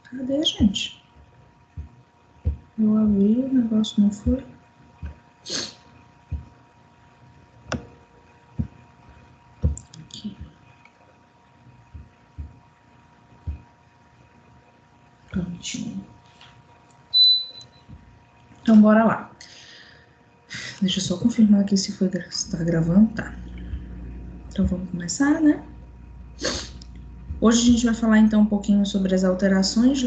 Cadê, gente? Eu abri, o negócio não foi. Aqui. Prontinho. Então, bora lá. Deixa eu só confirmar aqui se está gravando. Tá. Então, vamos começar, né? Hoje a gente vai falar, então, um pouquinho sobre as alterações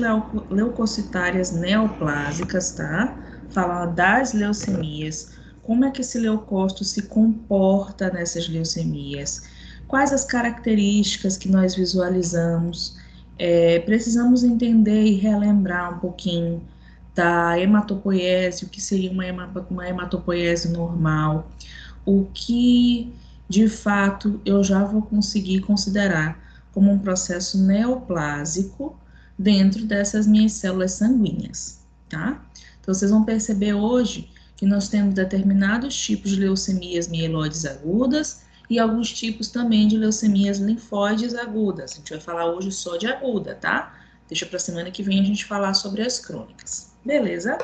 leucocitárias neoplásicas, tá? Falar das leucemias, como é que esse leucócito se comporta nessas leucemias, quais as características que nós visualizamos. Precisamos entender e relembrar um pouquinho da hematopoiese, o que seria uma hematopoiese normal, o que, de fato, eu já vou conseguir considerar como um processo neoplásico dentro dessas minhas células sanguíneas, tá? Então, vocês vão perceber hoje que nós temos determinados tipos de leucemias mieloides agudas e alguns tipos também de leucemias linfóides agudas. A gente vai falar hoje só de aguda, tá? Deixa para semana que vem a gente falar sobre as crônicas. Beleza?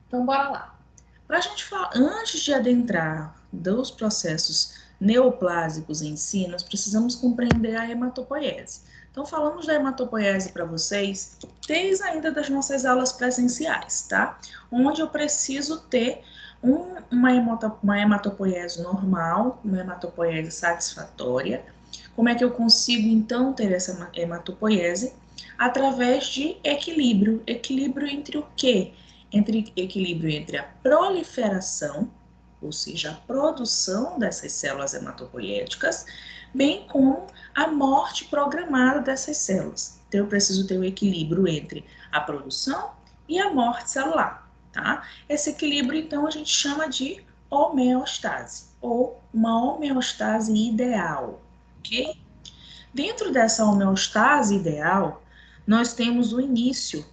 Então, bora lá. Para a gente falar, antes de adentrar dos processos neoplásicos em si, nós precisamos compreender a hematopoiese. Então, falamos da hematopoiese para vocês desde ainda das nossas aulas presenciais, tá? Onde eu preciso ter uma hematopoiese normal, uma hematopoiese satisfatória. Como é que eu consigo, então, ter essa hematopoiese? Através de equilíbrio. Equilíbrio entre o quê? Equilíbrio entre a proliferação, ou seja, a produção dessas células hematopoiéticas, bem como a morte programada dessas células. Então, eu preciso ter o equilíbrio entre a produção e a morte celular, tá? Esse equilíbrio, então, a gente chama de homeostase, ou uma homeostase ideal, ok? Dentro dessa homeostase ideal, nós temos o início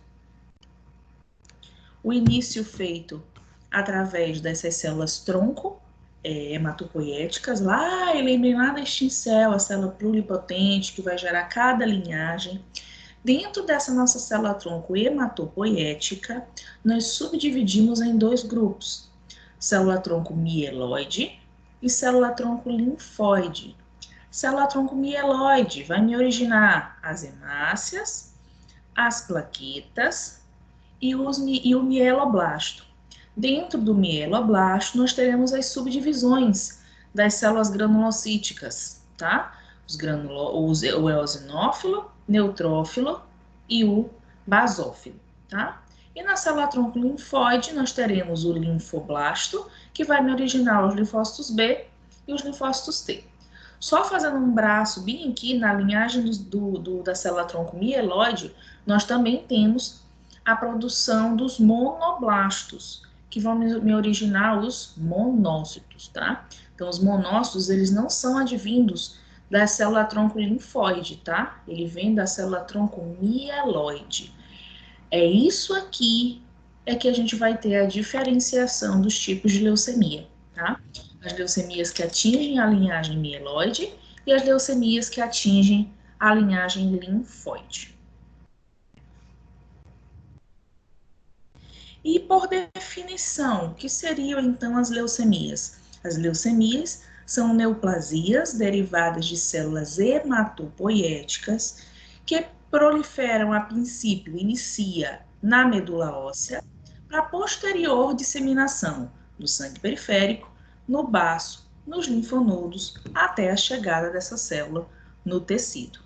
feito através dessas células tronco hematopoiéticas, lá, e lembrem lá da extincel, a célula pluripotente que vai gerar cada linhagem. Dentro dessa nossa célula tronco hematopoiética, nós subdividimos em dois grupos, célula tronco mieloide e célula tronco linfóide. Célula tronco mieloide vai me originar as hemácias, as plaquetas e o mieloblasto. Dentro do mieloblasto, nós teremos as subdivisões das células granulocíticas, tá? O eosinófilo, neutrófilo e o basófilo, tá? E na célula tronco linfóide, nós teremos o linfoblasto, que vai me originar os linfócitos B e os linfócitos T. Só fazendo um braço bem aqui na linhagem da célula tronco mieloide, nós também temos a produção dos monoblastos, que vão me originar os monócitos, tá? Então, os monócitos, eles não são advindos da célula tronco linfóide, tá? Ele vem da célula tronco mieloide. É isso aqui que a gente vai ter a diferenciação dos tipos de leucemia, tá? As leucemias que atingem a linhagem mieloide e as leucemias que atingem a linhagem linfóide. E por definição, o que seriam então as leucemias? As leucemias são neoplasias derivadas de células hematopoiéticas que proliferam a princípio, inicia na medula óssea, para posterior disseminação no sangue periférico, no baço, nos linfonodos, até a chegada dessa célula no tecido.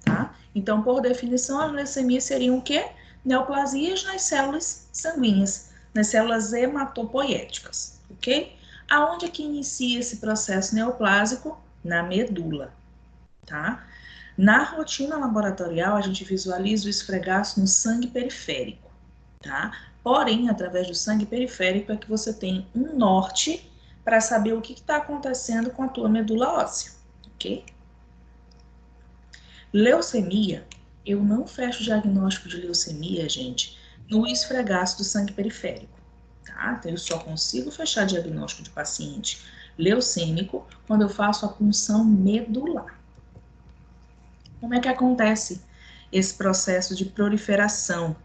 Tá? Então, por definição, as leucemias seriam o quê? Neoplasias nas células sanguíneas, nas células hematopoiéticas, ok? Aonde é que inicia esse processo neoplásico? Na medula, tá? Na rotina laboratorial, a gente visualiza o esfregaço no sangue periférico, tá? Porém, através do sangue periférico é que você tem um norte para saber o que está acontecendo com a tua medula óssea, ok? Leucemia, eu não fecho o diagnóstico de leucemia, gente, no esfregaço do sangue periférico, tá? Então, eu só consigo fechar diagnóstico de paciente leucêmico quando eu faço a punção medular. Como é que acontece esse processo de proliferação?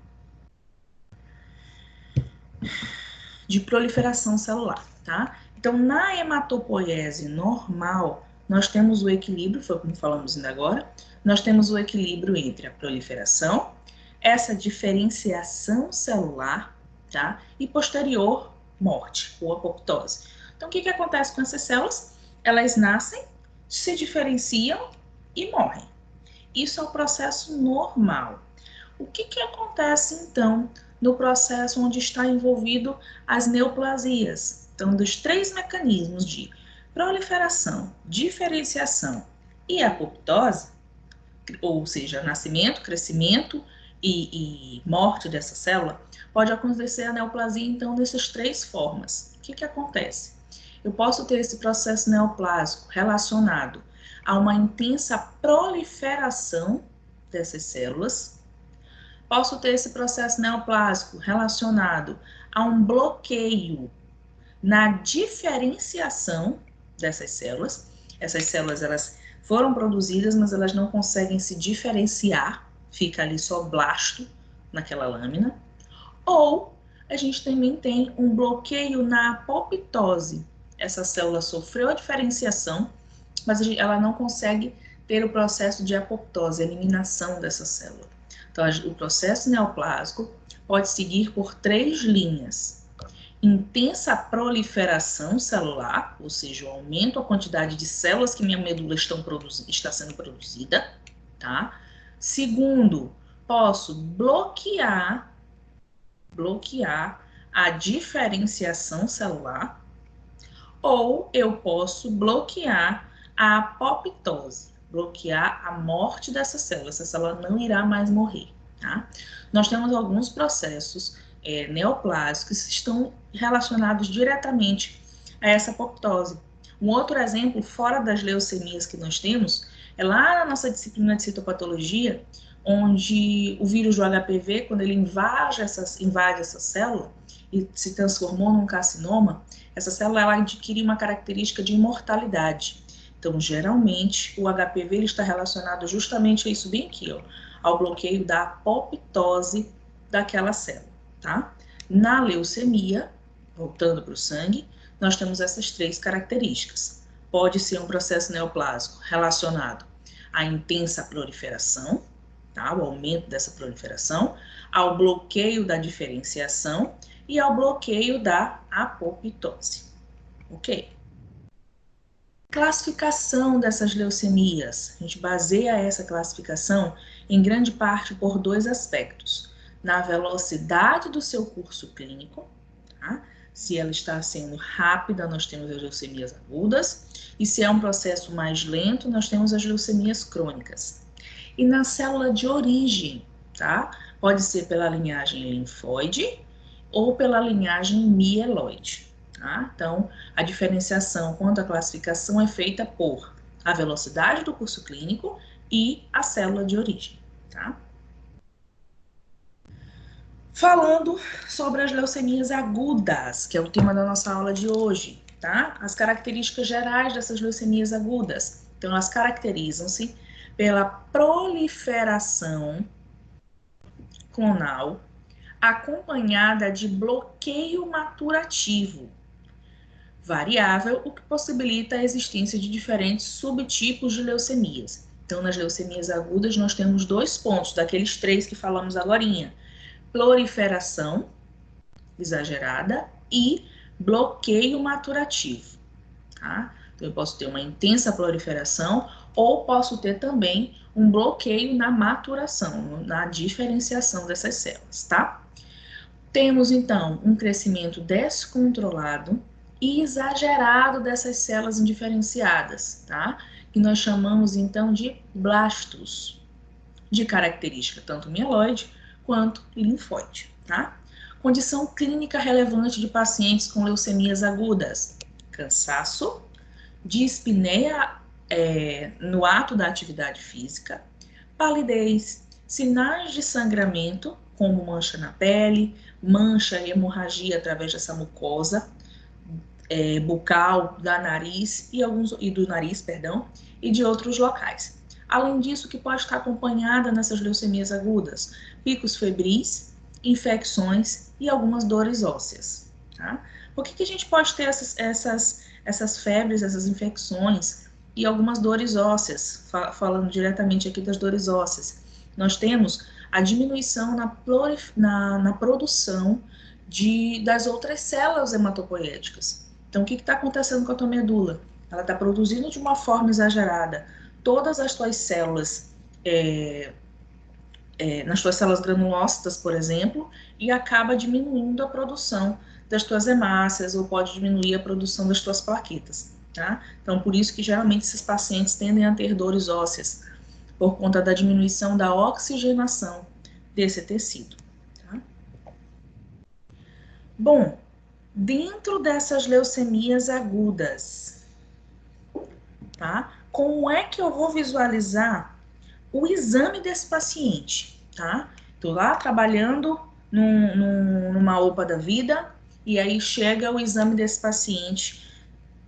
De proliferação celular, tá? Então, na hematopoiese normal, nós temos o equilíbrio, foi como falamos ainda agora, nós temos o equilíbrio entre a proliferação, essa diferenciação celular, tá? E posterior morte, ou apoptose. Então, o que acontece com essas células? Elas nascem, se diferenciam e morrem. Isso é o processo normal. O que acontece, então, no processo onde está envolvido as neoplasias? Então, dos três mecanismos de proliferação, diferenciação e apoptose, ou seja, nascimento, crescimento e morte dessa célula, pode acontecer a neoplasia, então, dessas três formas. O que acontece? Eu posso ter esse processo neoplásico relacionado a uma intensa proliferação dessas células. Posso ter esse processo neoplásico relacionado a um bloqueio na diferenciação dessas células. Essas células, elas foram produzidas, mas elas não conseguem se diferenciar, fica ali só blasto naquela lâmina. Ou a gente também tem um bloqueio na apoptose. Essa célula sofreu a diferenciação, mas ela não consegue ter o processo de apoptose, a eliminação dessa célula. Então, o processo neoplásico pode seguir por três linhas: intensa proliferação celular, ou seja, o aumento da quantidade de células que minha medula está sendo produzida, tá? Segundo, posso bloquear a diferenciação celular, ou eu posso bloquear a apoptose, bloquear a morte dessa célula. Essa célula não irá mais morrer, tá? Nós temos alguns processos neoplásicos que estão relacionados diretamente a essa apoptose. Um outro exemplo, fora das leucemias que nós temos, é lá na nossa disciplina de citopatologia, onde o vírus do HPV, quando ele invade essa célula e se transformou num carcinoma, essa célula ela adquire uma característica de imortalidade. Então, geralmente, o HPV ele está relacionado justamente a isso bem aqui, ó, ao bloqueio da apoptose daquela célula, tá? Na leucemia, voltando para o sangue, nós temos essas três características. Pode ser um processo neoplásico relacionado à intensa proliferação, tá? O aumento dessa proliferação, ao bloqueio da diferenciação e ao bloqueio da apoptose. Ok? Classificação dessas leucemias. A gente baseia essa classificação em grande parte por dois aspectos: na velocidade do seu curso clínico, tá? Se ela está sendo rápida, nós temos as leucemias agudas, e se é um processo mais lento, nós temos as leucemias crônicas. E na célula de origem, tá? Pode ser pela linhagem linfóide ou pela linhagem mieloide. Tá? Então, a diferenciação quanto à classificação é feita por a velocidade do curso clínico e a célula de origem. Tá? Falando sobre as leucemias agudas, que é o tema da nossa aula de hoje, tá? As características gerais dessas leucemias agudas. Então, elas caracterizam-se pela proliferação clonal acompanhada de bloqueio maturativo variável, o que possibilita a existência de diferentes subtipos de leucemias. Então, nas leucemias agudas, nós temos dois pontos, daqueles três que falamos agorinha: proliferação exagerada e bloqueio maturativo, tá? Então, eu posso ter uma intensa proliferação ou posso ter também um bloqueio na maturação, na diferenciação dessas células, tá? Temos, então, um crescimento descontrolado e exagerado dessas células indiferenciadas, tá? Que nós chamamos, então, de blastos, de característica tanto mieloide quanto linfóide, tá? Condição clínica relevante de pacientes com leucemias agudas: cansaço, dispneia no ato da atividade física, palidez, sinais de sangramento, como mancha na pele, mancha e hemorragia através dessa mucosa bucal, da nariz e do nariz, perdão, e de outros locais. Além disso, que pode estar acompanhada nessas leucemias agudas? Picos febris, infecções e algumas dores ósseas. Tá? Por que a gente pode ter essas febres, essas infecções e algumas dores ósseas? Falando diretamente aqui das dores ósseas. Nós temos a diminuição na produção das outras células hematopoéticas. Então, o que está acontecendo com a tua medula? Ela está produzindo de uma forma exagerada todas as tuas células, nas tuas células granulócitas, por exemplo, e acaba diminuindo a produção das tuas hemácias ou pode diminuir a produção das tuas plaquetas, tá? Então, por isso que geralmente esses pacientes tendem a ter dores ósseas, por conta da diminuição da oxigenação desse tecido, tá? Bom, dentro dessas leucemias agudas, tá? Como é que eu vou visualizar o exame desse paciente, tá? Tô lá trabalhando numa OPA da vida e aí chega o exame desse paciente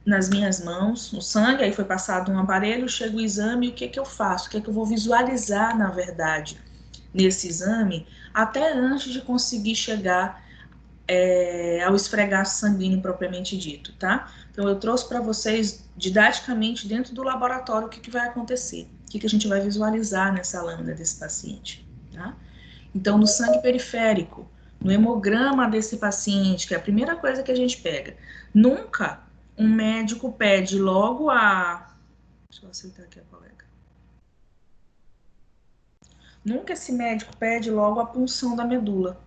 nas minhas mãos, no sangue, aí foi passado um aparelho, chega o exame, o que que eu faço? O que que eu vou visualizar, na verdade, nesse exame, até antes de conseguir chegar ao esfregaço sanguíneo propriamente dito, tá? Então, eu trouxe para vocês, didaticamente, dentro do laboratório, o que vai acontecer, o que a gente vai visualizar nessa lâmina desse paciente, tá? Então, no sangue periférico, no hemograma desse paciente, que é a primeira coisa que a gente pega, nunca um médico pede logo a... Deixa eu aceitar aqui a colega. Nunca esse médico pede logo a punção da medula.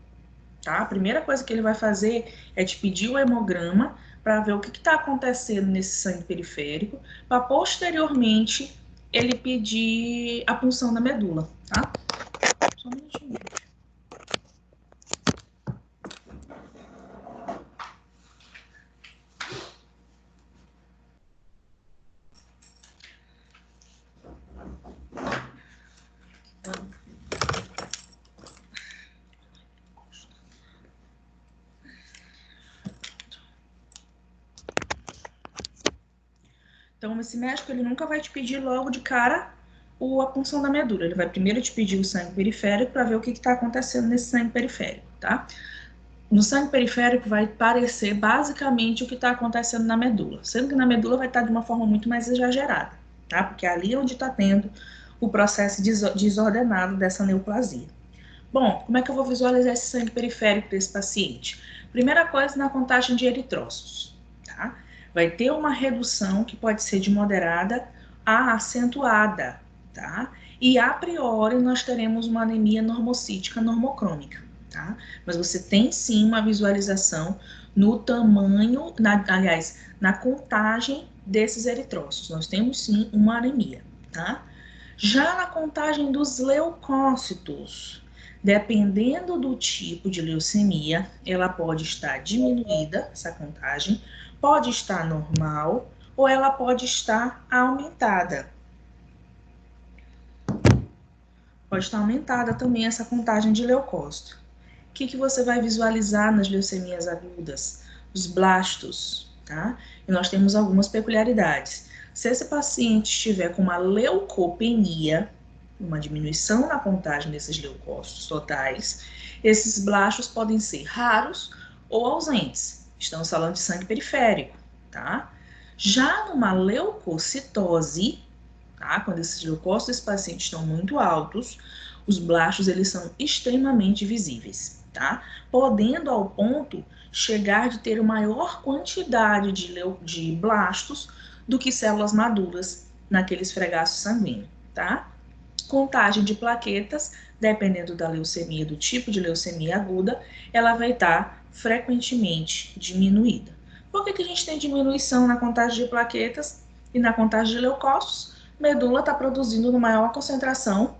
Tá? A primeira coisa que ele vai fazer é te pedir o hemograma para ver o que está acontecendo nesse sangue periférico, para posteriormente ele pedir a punção da medula, tá? Só um minutinho. Então, esse médico ele nunca vai te pedir logo de cara a punção da medula. Ele vai primeiro te pedir o sangue periférico para ver o que está acontecendo nesse sangue periférico, tá? No sangue periférico vai parecer basicamente o que está acontecendo na medula, sendo que na medula vai estar de uma forma muito mais exagerada, tá? Porque é ali onde está tendo o processo desordenado dessa neoplasia. Bom, como é que eu vou visualizar esse sangue periférico desse paciente? Primeira coisa, na contagem de eritrócitos, tá? Vai ter uma redução que pode ser de moderada a acentuada, tá? E a priori nós teremos uma anemia normocítica normocrômica, tá? Mas você tem sim uma visualização no tamanho, aliás, na contagem desses eritrócitos. Nós temos sim uma anemia, tá? Já na contagem dos leucócitos, dependendo do tipo de leucemia, ela pode estar diminuída, essa contagem, pode estar normal ou ela pode estar aumentada. Pode estar aumentada também essa contagem de leucócito. O que você vai visualizar nas leucemias agudas? Os blastos, tá? E nós temos algumas peculiaridades. Se esse paciente estiver com uma leucopenia, uma diminuição na contagem desses leucócitos totais, esses blastos podem ser raros ou ausentes. Estamos falando de sangue periférico, tá? Já numa leucocitose, tá? Quando esses leucócitos desse paciente estão muito altos, os blastos eles são extremamente visíveis, tá? Podendo ao ponto chegar de ter maior quantidade de blastos do que células maduras naquele esfregaço sanguíneo, tá? Contagem de plaquetas, dependendo da leucemia, do tipo de leucemia aguda, ela vai estar frequentemente diminuída. Por que a gente tem diminuição na contagem de plaquetas e na contagem de leucócitos? Medula está produzindo numa maior concentração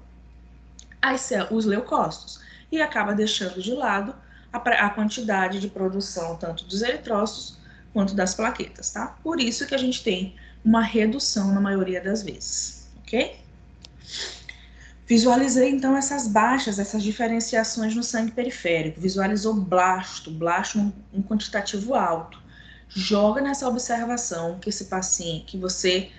os leucócitos e acaba deixando de lado a quantidade de produção tanto dos eritrócitos quanto das plaquetas, tá? Por isso que a gente tem uma redução na maioria das vezes, ok? Visualizei então essas baixas, essas diferenciações no sangue periférico. Visualizou blasto um quantitativo alto. Joga nessa observação que esse paciente, que você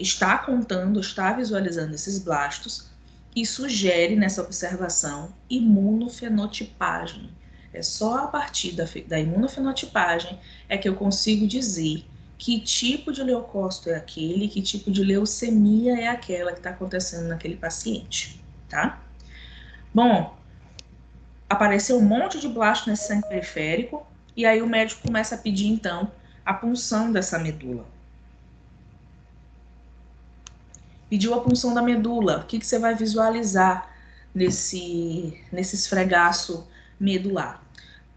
está contando, está visualizando esses blastos e sugere nessa observação imunofenotipagem. É só a partir da imunofenotipagem é que eu consigo dizer que tipo de leucócito é aquele, que tipo de leucemia é aquela que está acontecendo naquele paciente, tá? Bom, apareceu um monte de blasto nesse sangue periférico, e aí o médico começa a pedir, então, a punção dessa medula. Pediu a punção da medula. O que você vai visualizar nesse esfregaço medular?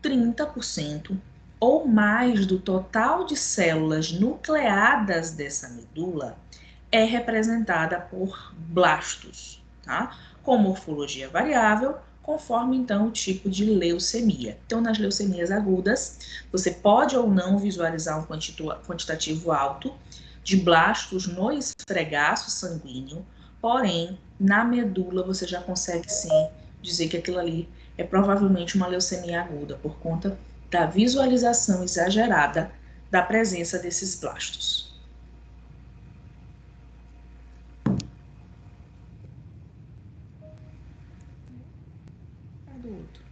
30% ou mais do total de células nucleadas dessa medula é representada por blastos, tá? Com morfologia variável, conforme então o tipo de leucemia. Então, nas leucemias agudas, você pode ou não visualizar um quantitativo alto de blastos no esfregaço sanguíneo, porém, na medula você já consegue sim dizer que aquilo ali é provavelmente uma leucemia aguda, por conta da visualização exagerada da presença desses blastos. Adulto.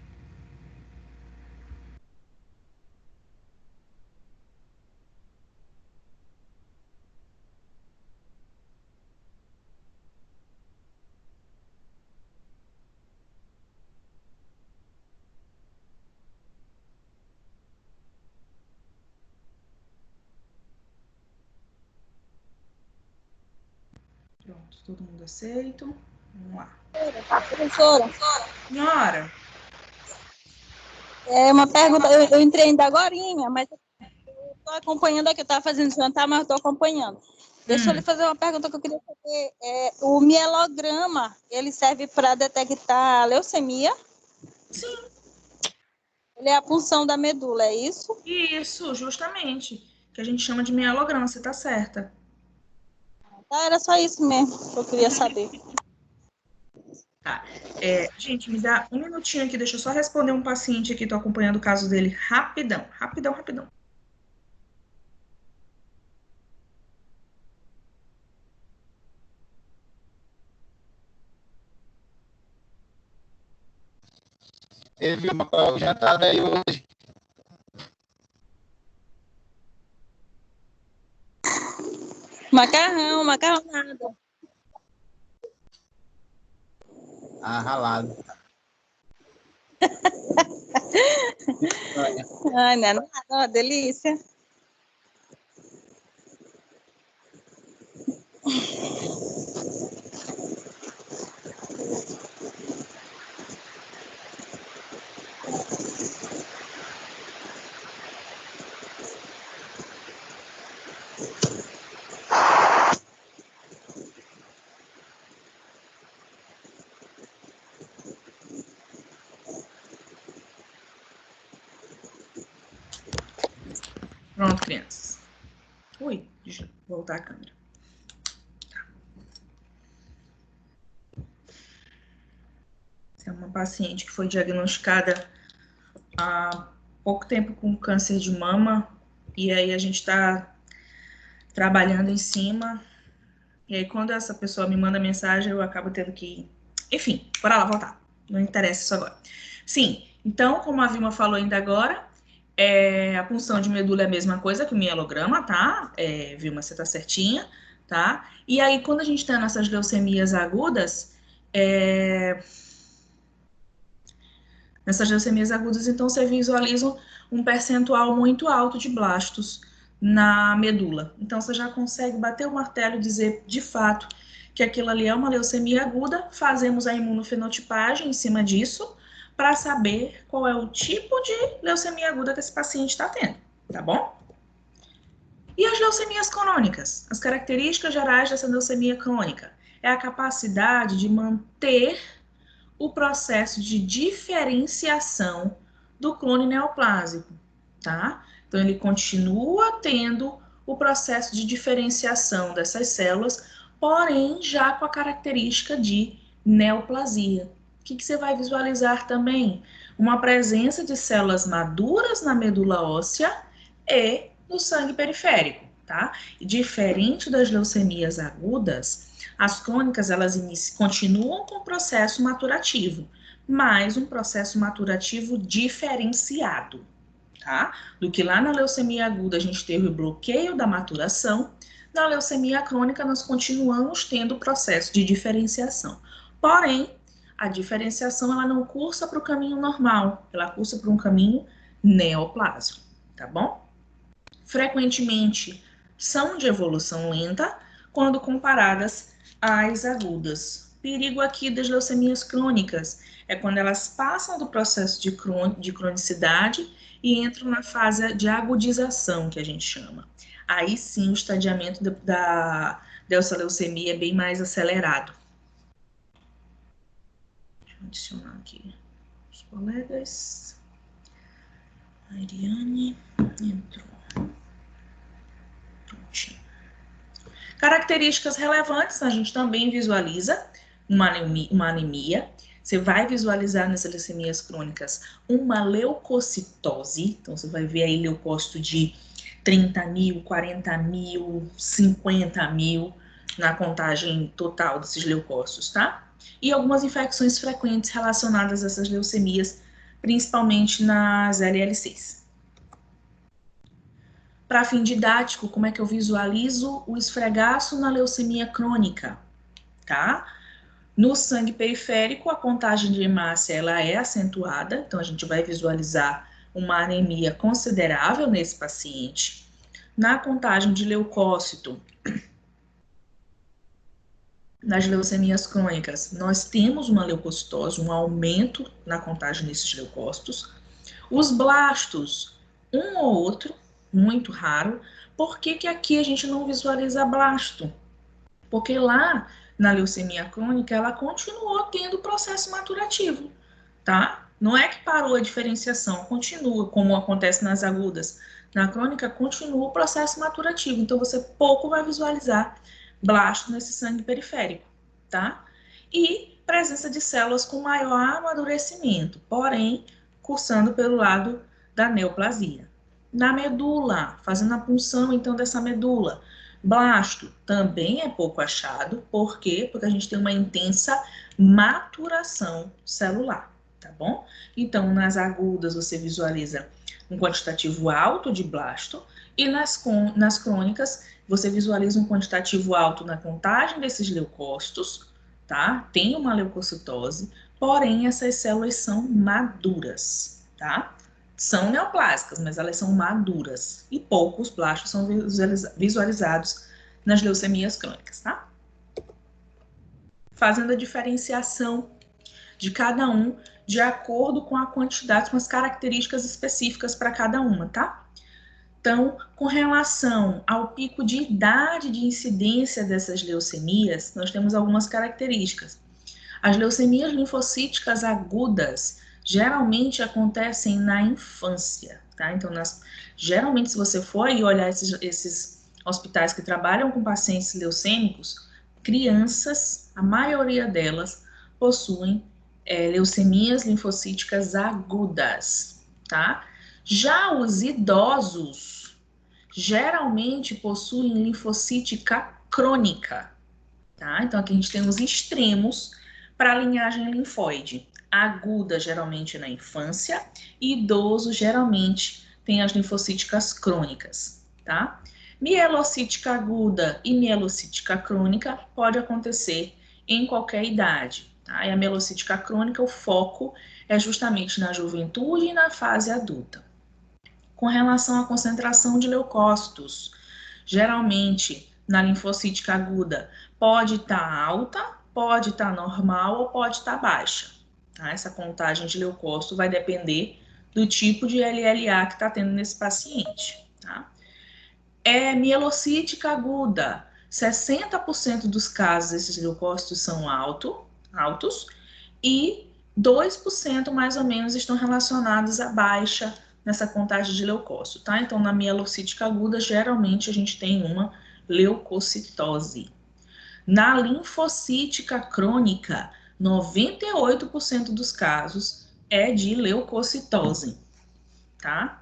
Pronto, todo mundo aceito. Vamos lá. Professora, Senhora, é uma pergunta, eu entrei ainda agorinha, mas eu estou acompanhando aqui, eu estava fazendo jantar, mas estou acompanhando. Deixa eu lhe fazer uma pergunta que eu queria saber. O mielograma, ele serve para detectar leucemia? sim, Ele é a punção da medula, é isso? isso, justamente. Que a gente chama de mielograma, você tá certa. Ah, era só isso mesmo que eu queria saber. Tá. Gente, me dá um minutinho aqui, deixa eu só responder um paciente aqui, tô acompanhando o caso dele rapidão, rapidão, rapidão. Ele viu o jantar daí hoje. Macarrão, macarronada. Ah, ralado. Ai, não é nada, uma delícia. Pronto, crianças. Ui, deixa eu voltar a câmera. Essa é uma paciente que foi diagnosticada há pouco tempo com câncer de mama, e aí a gente está trabalhando em cima. E aí, quando essa pessoa me manda mensagem, eu acabo tendo que. Enfim, bora lá voltar. Não interessa isso agora. Sim, então, como a Vilma falou ainda agora, a punção de medula é a mesma coisa que o mielograma, tá? Vilma, você tá certinha, tá? E aí, quando a gente tem nessas leucemias agudas, nessas leucemias agudas, então, você visualiza um percentual muito alto de blastos na medula. Então, você já consegue bater o martelo e dizer, de fato, que aquilo ali é uma leucemia aguda. Fazemos a imunofenotipagem em cima disso, para saber qual é o tipo de leucemia aguda que esse paciente está tendo, tá bom? E as leucemias crônicas? As características gerais dessa leucemia crônica é a capacidade de manter o processo de diferenciação do clone neoplásico, tá? Então, ele continua tendo o processo de diferenciação dessas células, porém, já com a característica de neoplasia. O que você vai visualizar também? Uma presença de células maduras na medula óssea e no sangue periférico. tá? E diferente das leucemias agudas, as crônicas, elas continuam com o processo maturativo, mas um processo maturativo diferenciado, tá? Do que lá na leucemia aguda a gente teve o bloqueio da maturação, na leucemia crônica nós continuamos tendo o processo de diferenciação. Porém, a diferenciação ela não cursa para o caminho normal, ela cursa para um caminho neoplásico, tá bom? Frequentemente são de evolução lenta quando comparadas às agudas. Perigo aqui das leucemias crônicas é quando elas passam do processo de cronicidade e entram na fase de agudização, que a gente chama. Aí sim o estadiamento dessa leucemia é bem mais acelerado. Deixa eu adicionar aqui os colegas. A Ariane entrou. Prontinho. Características relevantes, a gente também visualiza uma anemia. Você vai visualizar nessas leucemias crônicas uma leucocitose. Então, você vai ver aí leucócito de 30 mil, 40 mil, 50 mil na contagem total desses leucócitos, tá? E algumas infecções frequentes relacionadas a essas leucemias, principalmente nas LLCs. Para fim didático, como é que eu visualizo o esfregaço na leucemia crônica, tá? No sangue periférico, a contagem de hemácia ela é acentuada, então a gente vai visualizar uma anemia considerável nesse paciente. Na contagem de leucócito, nas leucemias crônicas, nós temos uma leucocitose, um aumento na contagem desses leucócitos. Os blastos, um ou outro, muito raro. Por que que aqui a gente não visualiza blasto? Porque lá na leucemia crônica ela continuou tendo processo maturativo, tá? Não é que parou a diferenciação, continua, como acontece nas agudas. Na crônica continua o processo maturativo, então você pouco vai visualizar blasto nesse sangue periférico, tá? E presença de células com maior amadurecimento, porém cursando pelo lado da neoplasia. Na medula, fazendo a punção então dessa medula, blasto também é pouco achado, por quê? Porque a gente tem uma intensa maturação celular, tá bom? Então, nas agudas você visualiza um quantitativo alto de blasto e nas crônicas você visualiza um quantitativo alto na contagem desses leucócitos, tá? Tem uma leucocitose, porém essas células são maduras, tá? São neoplásicas, mas elas são maduras e poucos blastos são visualizados nas leucemias crônicas, tá? Fazendo a diferenciação de cada um de acordo com a quantidade, com as características específicas para cada uma, tá? Então, com relação ao pico de idade de incidência dessas leucemias, nós temos algumas características. As leucemias linfocíticas agudas geralmente acontecem na infância, tá? Então, geralmente, se você for aí olhar esses hospitais que trabalham com pacientes leucêmicos, crianças, a maioria delas, possuem leucemias linfocíticas agudas, tá? Já os idosos geralmente possuem linfocítica crônica, tá? Então, aqui a gente tem os extremos para a linhagem linfóide. Aguda, geralmente, na infância, e idoso, geralmente, tem as linfocíticas crônicas, tá? Mielocítica aguda e mielocítica crônica pode acontecer em qualquer idade, tá? E a mielocítica crônica, o foco é justamente na juventude e na fase adulta. Com relação à concentração de leucócitos, geralmente, na linfocítica aguda, pode estar alta, pode estar normal ou pode estar baixa. Tá? Essa contagem de leucócito vai depender do tipo de LLA que está tendo nesse paciente. Tá? Mielocítica aguda, 60% dos casos esses leucócitos são altos e 2% mais ou menos estão relacionados à baixa nessa contagem de leucócito, tá? Então, na mielocítica aguda, geralmente a gente tem uma leucocitose. Na linfocítica crônica, 98% dos casos é de leucocitose, tá?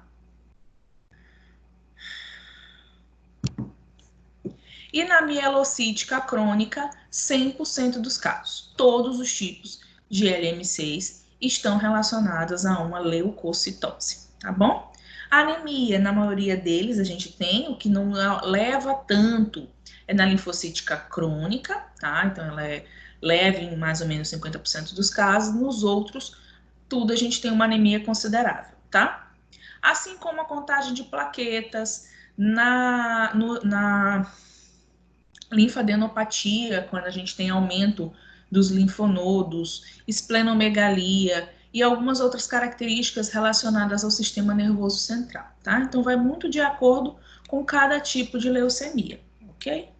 E na mielocítica crônica, 100% dos casos. Todos os tipos de LM6 estão relacionados a uma leucocitose, tá bom? A anemia, na maioria deles, a gente tem, o que não leva tanto é na linfocítica crônica, tá? Então, ela é leve em mais ou menos 50% dos casos. Nos outros, tudo a gente tem uma anemia considerável, tá? Assim como a contagem de plaquetas, na linfadenopatia, quando a gente tem aumento dos linfonodos, esplenomegalia e algumas outras características relacionadas ao sistema nervoso central, tá? Então, vai muito de acordo com cada tipo de leucemia, ok?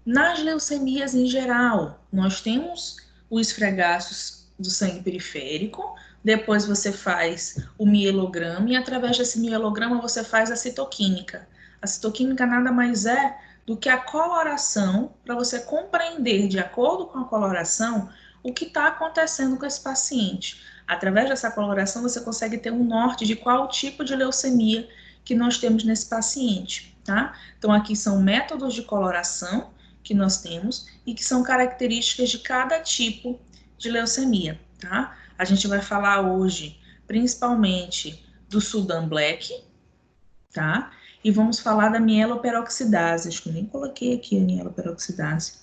Nas leucemias em geral, nós temos o esfregaço do sangue periférico, depois você faz o mielograma e através desse mielograma você faz a citoquímica. A citoquímica nada mais é do que a coloração, para você compreender, de acordo com a coloração, o que está acontecendo com esse paciente. Através dessa coloração, você consegue ter um norte de qual tipo de leucemia que nós temos nesse paciente, tá? Então, aqui são métodos de coloração que nós temos e que são características de cada tipo de leucemia, tá? A gente vai falar hoje, principalmente, do Sudan Black, tá? E vamos falar da mieloperoxidase. Acho que eu nem coloquei aqui a mieloperoxidase,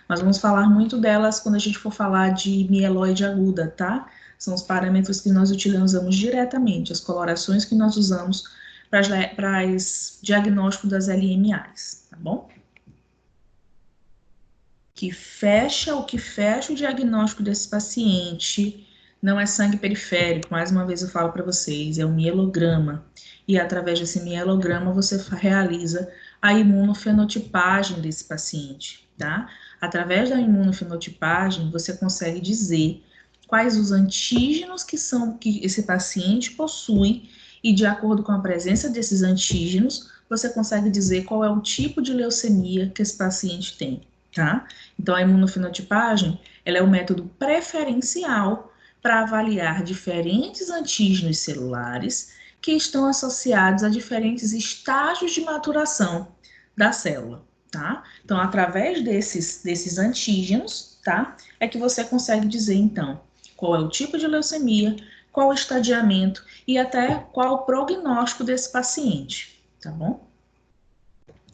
mas vamos falar muito delas quando a gente for falar de mieloide aguda, tá? São os parâmetros que nós utilizamos diretamente, as colorações que nós usamos para os diagnósticos das LMAs, tá bom? O que fecha o diagnóstico desse paciente não é sangue periférico, mais uma vez eu falo para vocês, é o mielograma. E através desse mielograma você realiza a imunofenotipagem desse paciente, tá? Através da imunofenotipagem você consegue dizer quais os antígenos que esse paciente possui e de acordo com a presença desses antígenos, você consegue dizer qual é o tipo de leucemia que esse paciente tem, tá? Então, a imunofenotipagem, ela é o método preferencial para avaliar diferentes antígenos celulares que estão associados a diferentes estágios de maturação da célula, tá? Então, através desses antígenos, tá? É que você consegue dizer, então, qual é o tipo de leucemia, qual o estadiamento e até qual o prognóstico desse paciente, tá bom?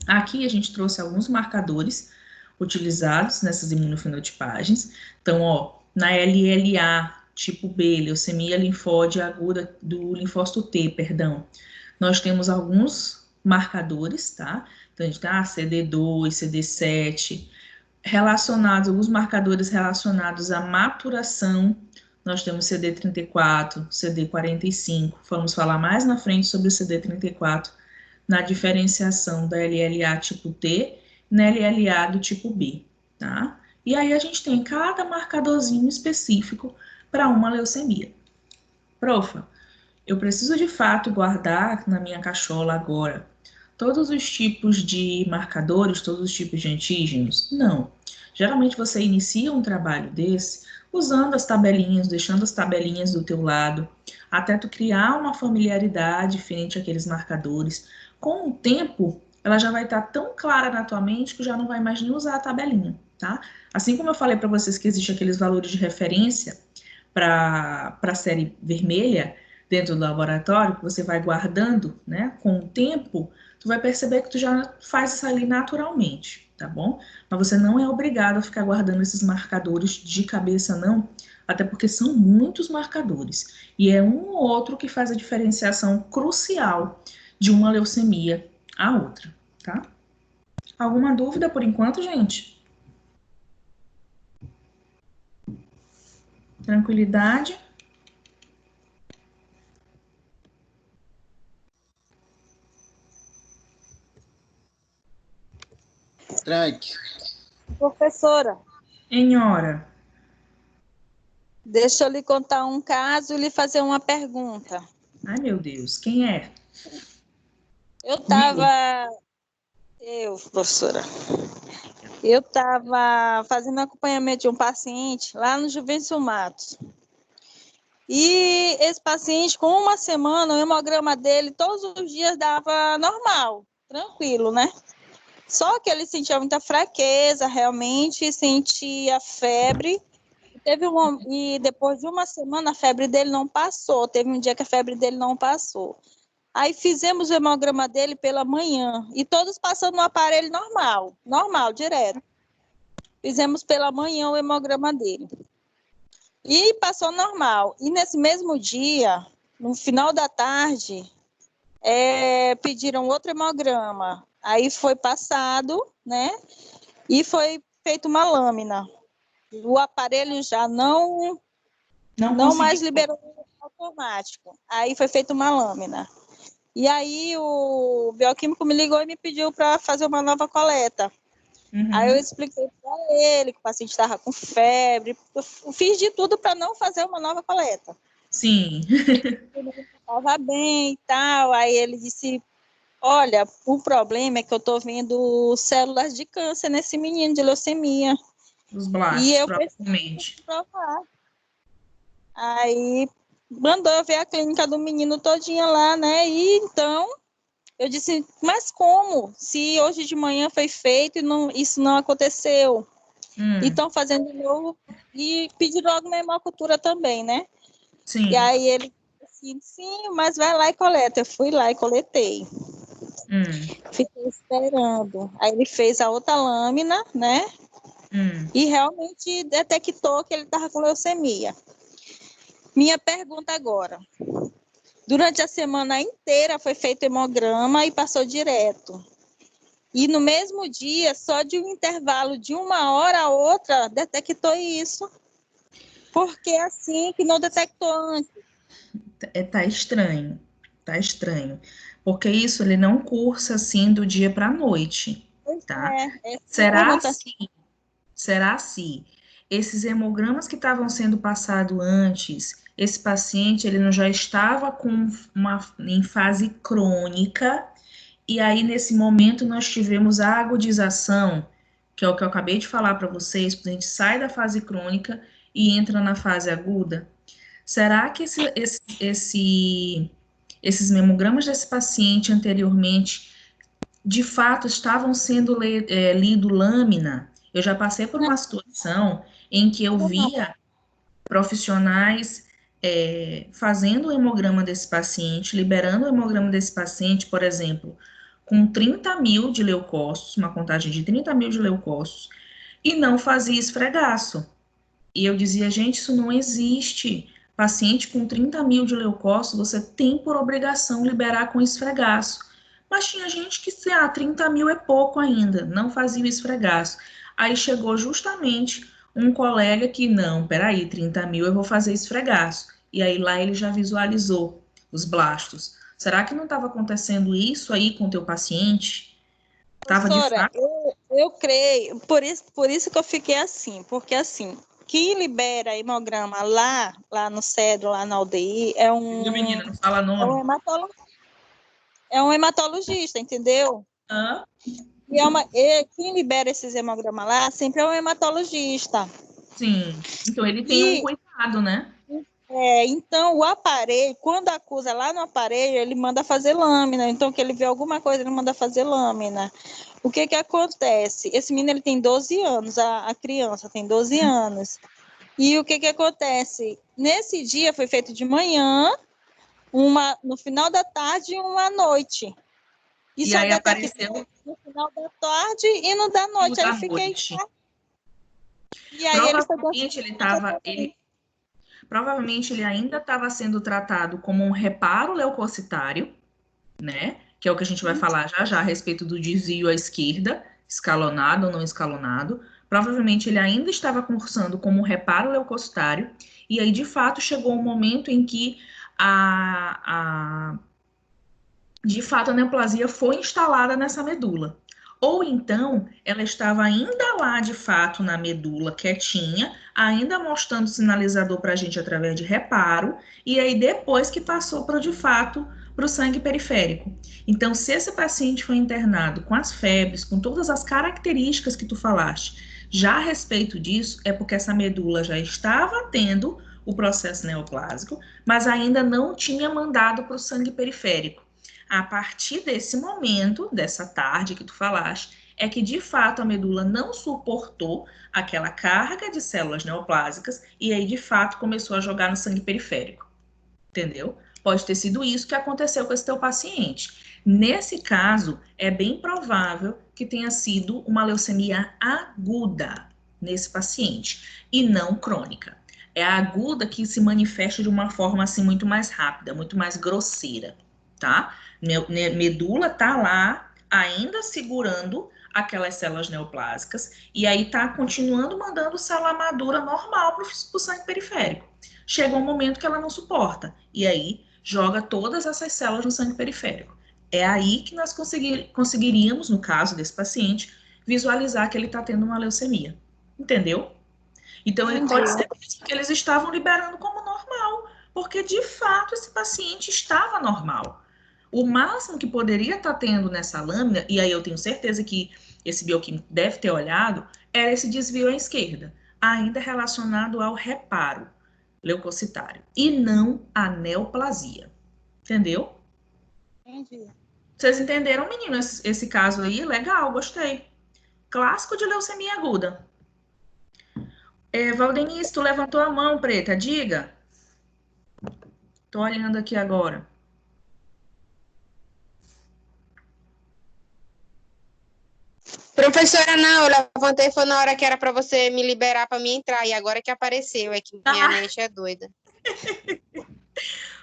Aqui a gente trouxe alguns marcadores utilizados nessas imunofenotipagens. Então, ó, na LLA tipo B, leucemia linfóide aguda do linfócito T, perdão, nós temos alguns marcadores, tá? Então, a gente tem CD2, CD7, relacionados, alguns marcadores relacionados à maturação. Nós temos CD34, CD45, vamos falar mais na frente sobre o CD34, na diferenciação da LLA tipo T na LLA do tipo B, tá? E aí a gente tem cada marcadorzinho específico para uma leucemia. Profa, eu preciso de fato guardar na minha cachola agora todos os tipos de marcadores, todos os tipos de antígenos? Não. Geralmente você inicia um trabalho desse usando as tabelinhas, deixando as tabelinhas do teu lado, até tu criar uma familiaridade frente àqueles marcadores. Com o tempo, ela já vai estar tão clara na tua mente que já não vai mais nem usar a tabelinha, tá? Assim como eu falei para vocês que existem aqueles valores de referência para a série vermelha dentro do laboratório, que você vai guardando, né? Com o tempo, tu vai perceber que tu já faz isso ali naturalmente, tá bom? Mas você não é obrigado a ficar guardando esses marcadores de cabeça, não, até porque são muitos marcadores. E é um ou outro que faz a diferenciação crucial de uma leucemia à outra, tá? Alguma dúvida por enquanto, gente? Tranquilidade? Tranque. Professora, Em hora. deixa eu lhe contar um caso e lhe fazer uma pergunta. Ai, meu Deus, quem é? Professora, eu estava fazendo acompanhamento de um paciente lá no Juvencio Matos. E esse paciente, com uma semana, o hemograma dele todos os dias dava normal, tranquilo, né? Só que ele sentia muita fraqueza, realmente, sentia febre. E depois de uma semana a febre dele não passou. Teve um dia que a febre dele não passou. Aí fizemos o hemograma dele pela manhã. E todos passando no aparelho normal, direto. Fizemos pela manhã o hemograma dele. E passou normal. E nesse mesmo dia, no final da tarde, pediram outro hemograma. Aí foi passado, né? E foi feita uma lâmina. O aparelho já não mais liberou automático. Aí foi feita uma lâmina. E aí o bioquímico me ligou e me pediu para fazer uma nova coleta. Aí eu expliquei para ele que o paciente estava com febre. Eu fiz de tudo para não fazer uma nova coleta. Sim. Ele estava bem e tal. Aí ele disse, olha, o problema é que eu estou vendo células de câncer nesse menino, de leucemia. Os blastos, E eu provavelmente. provar. Aí mandou eu ver a clínica do menino todinha lá, né? E então eu disse, mas como? Se hoje de manhã foi feito e isso não aconteceu. E estão fazendo de novo e pediram logo uma hemocultura também, né? Sim. E aí ele disse, sim, mas vai lá e coleta. Eu fui lá e coletei. Fiquei esperando. Aí ele fez a outra lâmina, né? E realmente detectou que ele estava com leucemia. Minha pergunta agora. Durante a semana inteira foi feito hemograma e passou direto. E no mesmo dia, só de um intervalo de 1 hora a outra, detectou isso. Por que assim que não detectou antes? Tá estranho. Tá estranho. Porque isso ele não cursa assim do dia para a noite, tá? Será se esses hemogramas que estavam sendo passados antes, esse paciente ele não já estava em fase crônica, e aí nesse momento nós tivemos a agudização, que é o que eu acabei de falar para vocês, a gente sai da fase crônica e entra na fase aguda? Será que esses memogramas desse paciente anteriormente de fato estavam sendo lido lâmina? Eu já passei por uma situação em que eu via profissionais fazendo o hemograma desse paciente, liberando o hemograma desse paciente, por exemplo, com 30 mil de leucócitos, uma contagem de 30 mil de leucócitos, e não fazia esfregaço. E eu dizia, gente, isso não existe. Paciente com 30 mil de leucócitos, você tem por obrigação liberar com esfregaço. Mas tinha gente que, 30 mil é pouco ainda, não fazia o esfregaço. Aí chegou justamente um colega que, não, peraí, 30 mil eu vou fazer esfregaço. E aí lá ele já visualizou os blastos. Será que não estava acontecendo isso aí com o teu paciente? Tava de Professora, fato... eu creio, por isso que eu fiquei assim, porque assim, quem libera hemograma lá no CEDRO, lá na UDI, Menina, não fala nome. É um hematologista, entendeu? Hã? Quem libera esses hemogramas lá sempre é um hematologista. Sim, então ele tem um cuidado, né? Então, o aparelho, quando acusa lá no aparelho, ele manda fazer lâmina. Então, que ele vê alguma coisa, ele manda fazer lâmina. O que que acontece? Esse menino ele tem 12 anos, a criança tem 12 anos. E o que que acontece? Nesse dia foi feito de manhã, no final da tarde e uma à noite. E aí apareceu no final da tarde e no da noite. Aí eu fiquei... E aí provavelmente ele ainda estava sendo tratado como um reparo leucocitário, né? Que é o que a gente vai falar já já a respeito do desvio à esquerda, escalonado ou não escalonado. Provavelmente ele ainda estava cursando como um reparo leucocitário, e aí de fato chegou um momento em que de fato a neoplasia foi instalada nessa medula. Ou então, ela estava ainda lá, de fato, na medula, quietinha, ainda mostrando o sinalizador para a gente através de reparo, e aí depois que passou para, de fato, para o sangue periférico. Então, se esse paciente foi internado com as febres, com todas as características que tu falaste, já a respeito disso, é porque essa medula já estava tendo o processo neoplásico, mas ainda não tinha mandado para o sangue periférico. A partir desse momento, dessa tarde que tu falaste, é que de fato a medula não suportou aquela carga de células neoplásicas e aí de fato começou a jogar no sangue periférico. Entendeu? Pode ter sido isso que aconteceu com esse teu paciente. Nesse caso, é bem provável que tenha sido uma leucemia aguda nesse paciente e não crônica. É a aguda que se manifesta de uma forma assim muito mais rápida, muito mais grosseira, tá? Medula tá lá ainda segurando aquelas células neoplásicas e aí tá continuando mandando célula madura normal para o sangue periférico. Chega um momento que ela não suporta e aí joga todas essas células no sangue periférico. É aí que nós conseguiríamos, no caso desse paciente, visualizar que ele está tendo uma leucemia. Entendeu? Então, ele pode ser que eles estavam liberando como normal, porque de fato esse paciente estava normal. O máximo que poderia estar tendo nessa lâmina, e aí eu tenho certeza que esse bioquímico deve ter olhado, era esse desvio à esquerda, ainda relacionado ao reparo leucocitário, e não à neoplasia. Entendeu? Entendi. Vocês entenderam, menino, esse caso aí? Legal, gostei. Clássico de leucemia aguda. Valdenice, tu levantou a mão, preta, diga. Tô olhando aqui agora. Professora, não, eu levantei foi na hora que era para você me liberar para mim entrar, e agora que apareceu, é que minha net é doida.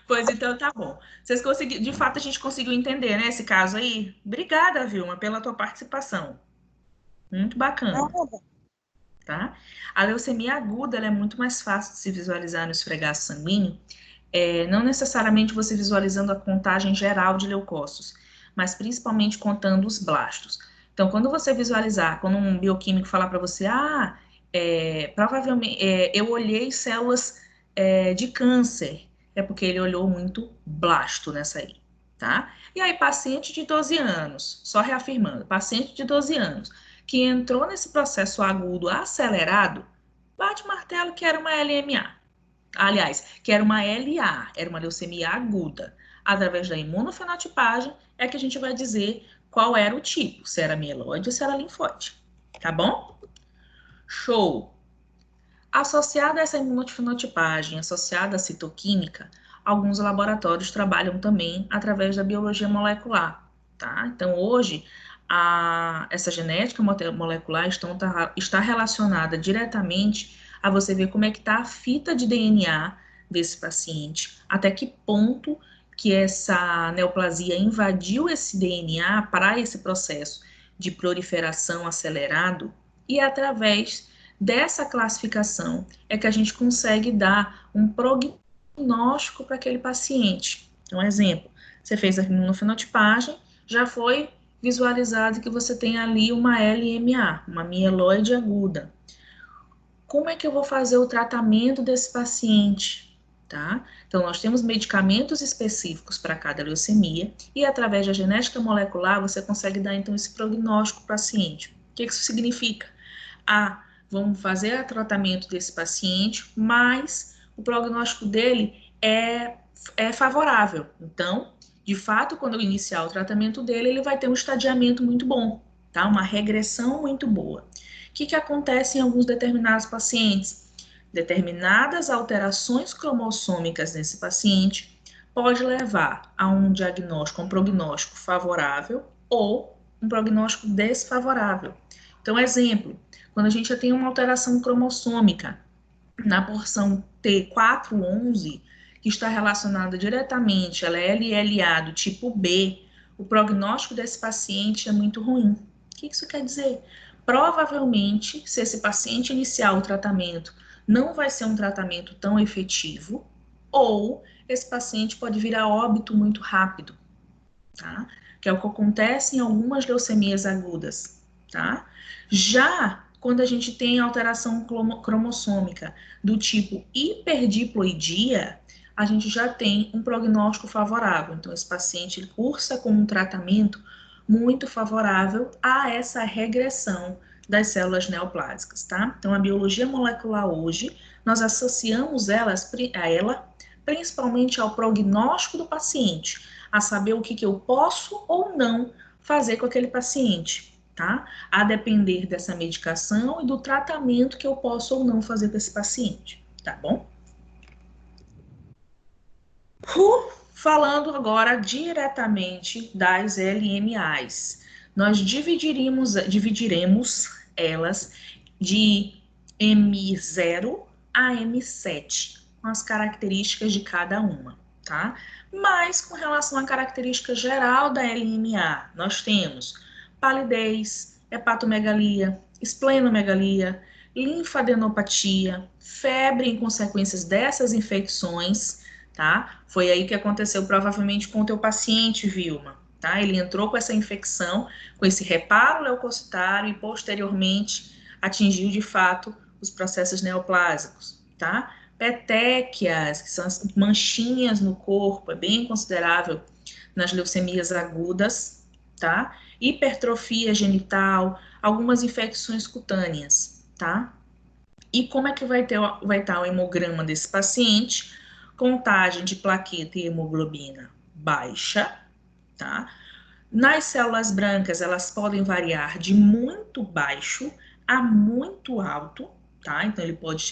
Pois então, tá bom. Vocês conseguiram, de fato, a gente conseguiu entender, né, esse caso aí? Obrigada, Vilma, pela tua participação. Muito bacana. Tá? A leucemia aguda, ela é muito mais fácil de se visualizar no esfregaço sanguíneo, não necessariamente você visualizando a contagem geral de leucócitos, mas principalmente contando os blastos. Então, quando você visualizar, quando um bioquímico falar para você, provavelmente, eu olhei células de câncer, é porque ele olhou muito blasto nessa aí, tá? E aí, paciente de 12 anos, só reafirmando, paciente de 12 anos, que entrou nesse processo agudo acelerado, bate martelo que era uma LMA. Aliás, que era uma LA, era uma leucemia aguda. Através da imunofenotipagem é que a gente vai dizer qual era o tipo, se era mieloide ou se era linfóide. Tá bom? Show! Associada a essa imunofenotipagem, associada à citoquímica, alguns laboratórios trabalham também através da biologia molecular, tá? Então, hoje, essa genética molecular está relacionada diretamente a você ver como é que está a fita de DNA desse paciente, até que ponto que essa neoplasia invadiu esse DNA para esse processo de proliferação acelerado, e através dessa classificação é que a gente consegue dar um prognóstico para aquele paciente. Um exemplo, você fez a imunofenotipagem, já foi visualizado que você tem ali uma LMA, uma mieloide aguda. Como é que eu vou fazer o tratamento desse paciente? Tá? Então, nós temos medicamentos específicos para cada leucemia e através da genética molecular você consegue dar então esse prognóstico para o paciente. O que isso significa? Vamos fazer o tratamento desse paciente, mas o prognóstico dele é favorável. Então, de fato, quando eu iniciar o tratamento dele, ele vai ter um estadiamento muito bom, tá? Uma regressão muito boa. O que acontece em alguns determinados pacientes? Determinadas alterações cromossômicas nesse paciente pode levar a um diagnóstico, um prognóstico favorável ou um prognóstico desfavorável. Então, exemplo, quando a gente já tem uma alteração cromossômica na porção T411, que está relacionada diretamente, ela é LLA do tipo B, o prognóstico desse paciente é muito ruim. O que isso quer dizer? Provavelmente, se esse paciente iniciar o tratamento, não vai ser um tratamento tão efetivo, ou esse paciente pode vir a óbito muito rápido, tá? Que é o que acontece em algumas leucemias agudas, tá? Já quando a gente tem alteração cromossômica do tipo hiperdiploidia, a gente já tem um prognóstico favorável. Então, esse paciente cursa com um tratamento muito favorável a essa regressão das células neoplásicas, tá? Então, a biologia molecular hoje, nós associamos a ela principalmente ao prognóstico do paciente, a saber o que eu posso ou não fazer com aquele paciente, tá? A depender dessa medicação e do tratamento que eu posso ou não fazer com esse paciente, tá bom? Falando agora diretamente das LMAs, nós dividiremos elas de M0 a M7, com as características de cada uma, tá? Mas com relação à característica geral da LMA, nós temos palidez, hepatomegalia, esplenomegalia, linfadenopatia, febre em consequências dessas infecções, tá? Foi aí que aconteceu provavelmente com o teu paciente, Vilma, tá? Ele entrou com essa infecção, com esse reparo leucocitário e posteriormente atingiu de fato os processos neoplásicos, tá? Petequias, que são as manchinhas no corpo, é bem considerável nas leucemias agudas, tá? Hipertrofia genital, algumas infecções cutâneas, tá? E como é que vai estar o hemograma desse paciente? Contagem de plaqueta e hemoglobina baixa, tá? Nas células brancas, elas podem variar de muito baixo a muito alto, tá? Então, ele pode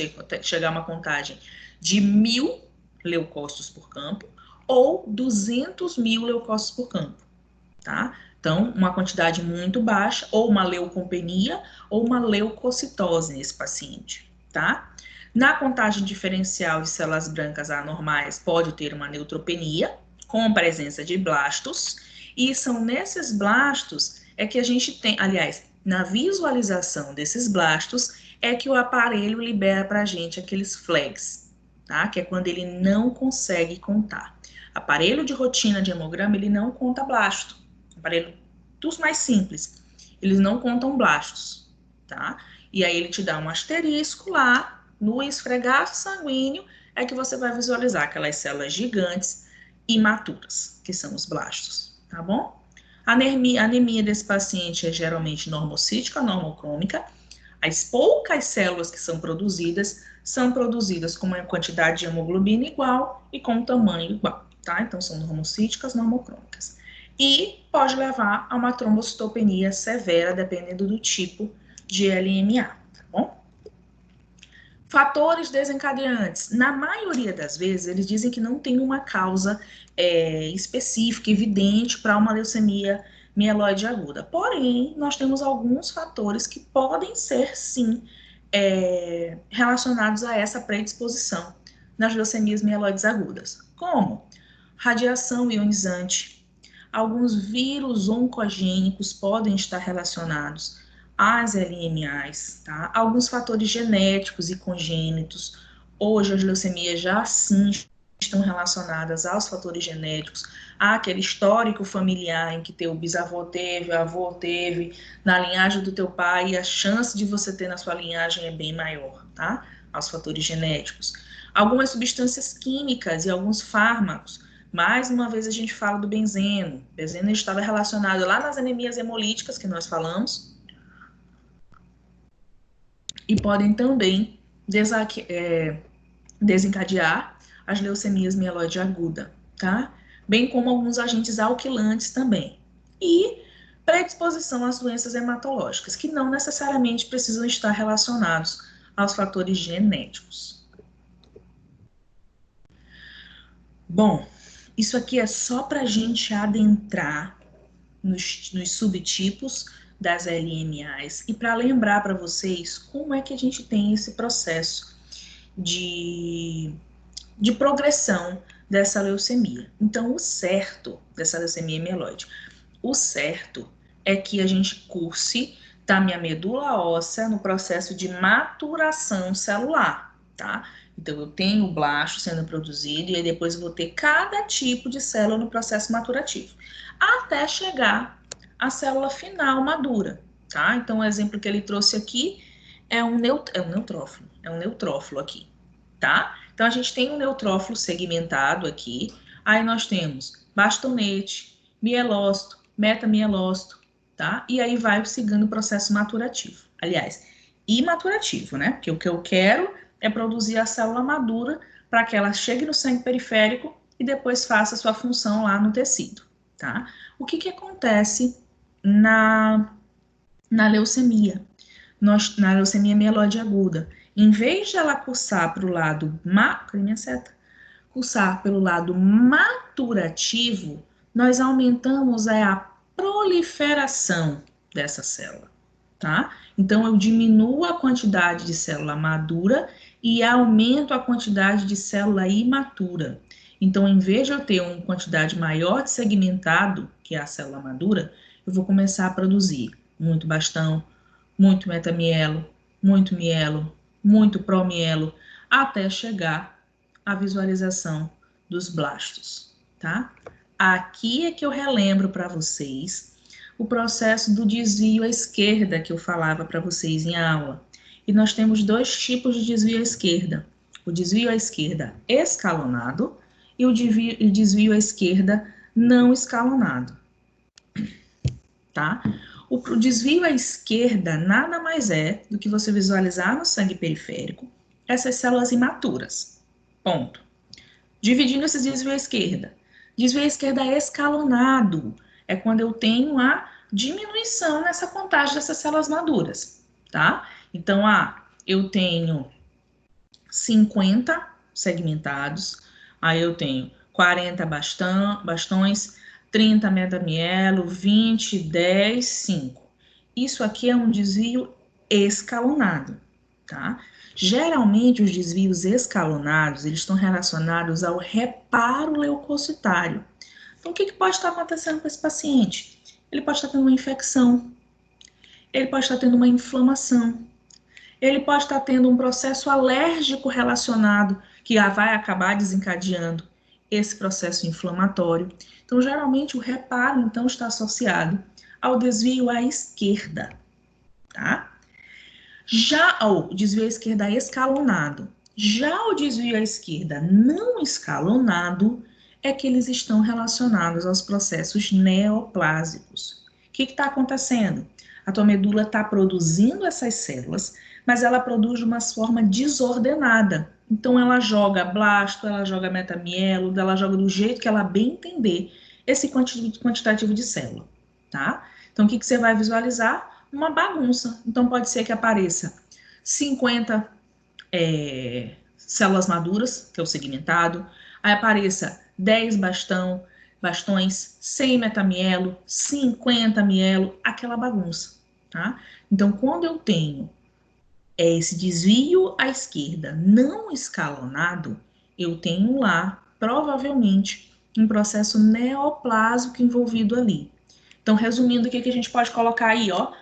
chegar a uma contagem de 1.000 leucócitos por campo ou 200.000 leucócitos por campo, tá? Então, uma quantidade muito baixa, ou uma leucopenia, ou uma leucocitose nesse paciente, tá? Na contagem diferencial de células brancas anormais, pode ter uma neutropenia, com presença de blastos, e são nesses blastos é que a gente tem, aliás, na visualização desses blastos, é que o aparelho libera para a gente aqueles flags, tá? Que é quando ele não consegue contar. Aparelho de rotina de hemograma, ele não conta blasto. Aparelho dos mais simples, eles não contam blastos, tá? E aí ele te dá um asterisco lá, no esfregaço sanguíneo, é que você vai visualizar aquelas células gigantes imaturas, que são os blastos, tá bom? A anemia desse paciente é geralmente normocítica, normocrômica. As poucas células que são produzidas com uma quantidade de hemoglobina igual e com um tamanho igual, tá? Então, são normocíticas, normocrômicas. E pode levar a uma trombocitopenia severa, dependendo do tipo de LMA, tá bom? Fatores desencadeantes. Na maioria das vezes, eles dizem que não tem uma causa específica, evidente, para uma leucemia mieloide aguda. Porém, nós temos alguns fatores que podem ser, sim, relacionados a essa predisposição nas leucemias mieloides agudas. Como? Radiação ionizante. Alguns vírus oncogênicos podem estar relacionados às LMAs, tá? Alguns fatores genéticos e congênitos. Hoje as leucemias já sim estão relacionadas aos fatores genéticos, àquele histórico familiar em que teu bisavô teve, avô teve, na linhagem do teu pai, e a chance de você ter na sua linhagem é bem maior, tá? Aos fatores genéticos. Algumas substâncias químicas e alguns fármacos. Mais uma vez a gente fala do benzeno. O benzeno estava relacionado lá nas anemias hemolíticas que nós falamos. E podem também desencadear as leucemias mieloide aguda, tá? Bem como alguns agentes alquilantes também. E predisposição às doenças hematológicas, que não necessariamente precisam estar relacionados aos fatores genéticos. Bom, isso aqui é só para a gente adentrar nos subtipos das LMAs e para lembrar para vocês como é que a gente tem esse processo de progressão dessa leucemia. Então, o certo dessa leucemia mieloide, o certo é que a gente curse da minha medula óssea no processo de maturação celular, tá? Então, eu tenho o blasto sendo produzido e aí depois eu vou ter cada tipo de célula no processo maturativo, até chegar à célula final madura, tá? Então, o exemplo que ele trouxe aqui é um neutrófilo aqui, tá? Então, a gente tem um neutrófilo segmentado aqui, aí nós temos bastonete, mielócito, metamielócito, tá? E aí vai seguindo o processo maturativo. Aliás, imaturativo, né? Porque o que eu quero é produzir a célula madura para que ela chegue no sangue periférico e depois faça sua função lá no tecido, tá? O que acontece na leucemia? Na leucemia mieloide aguda, em vez de ela cursar para o lado cursar pelo lado maturativo, nós aumentamos a proliferação dessa célula, tá? Então, eu diminuo a quantidade de célula madura e aumento a quantidade de célula imatura. Então, em vez de eu ter uma quantidade maior de segmentado, que é a célula madura, eu vou começar a produzir muito bastão, muito metamielo, muito mielo, muito promielo, até chegar à visualização dos blastos, tá? Aqui é que eu relembro para vocês o processo do desvio à esquerda que eu falava para vocês em aula. E nós temos dois tipos de desvio à esquerda. O desvio à esquerda escalonado e o desvio à esquerda não escalonado, tá? O desvio à esquerda nada mais é do que você visualizar no sangue periférico essas células imaturas. Ponto. Dividindo esse desvio à esquerda. Desvio à esquerda escalonado é quando eu tenho a diminuição nessa contagem dessas células maduras, tá? Então, eu tenho 50 segmentados, aí eu tenho 40 bastões, 30 metamielo, 20, 10, 5. Isso aqui é um desvio escalonado, tá? Geralmente, os desvios escalonados, eles estão relacionados ao reparo leucocitário. Então, o que pode estar acontecendo com esse paciente? Ele pode estar tendo uma infecção, ele pode estar tendo uma inflamação, ele pode estar tendo um processo alérgico relacionado, que vai acabar desencadeando esse processo inflamatório. Então, geralmente, o reparo, então, está associado ao desvio à esquerda, tá? Já o desvio à esquerda escalonado, já o desvio à esquerda não escalonado, é que eles estão relacionados aos processos neoplásicos. O que está acontecendo? A tua medula está produzindo essas células, mas ela produz de uma forma desordenada. Então, ela joga blasto, ela joga metamielo, ela joga do jeito que ela bem entender esse quantitativo de célula, tá? Então, o que você vai visualizar? Uma bagunça. Então, pode ser que apareça 50 células maduras, que é o segmentado, aí apareça 10 bastões, 100 metamielo, 50 mielo, aquela bagunça, tá? Então, quando eu tenho esse desvio à esquerda não escalonado, eu tenho lá, provavelmente, um processo neoplásico envolvido ali. Então, resumindo, o que a gente pode colocar aí, ó?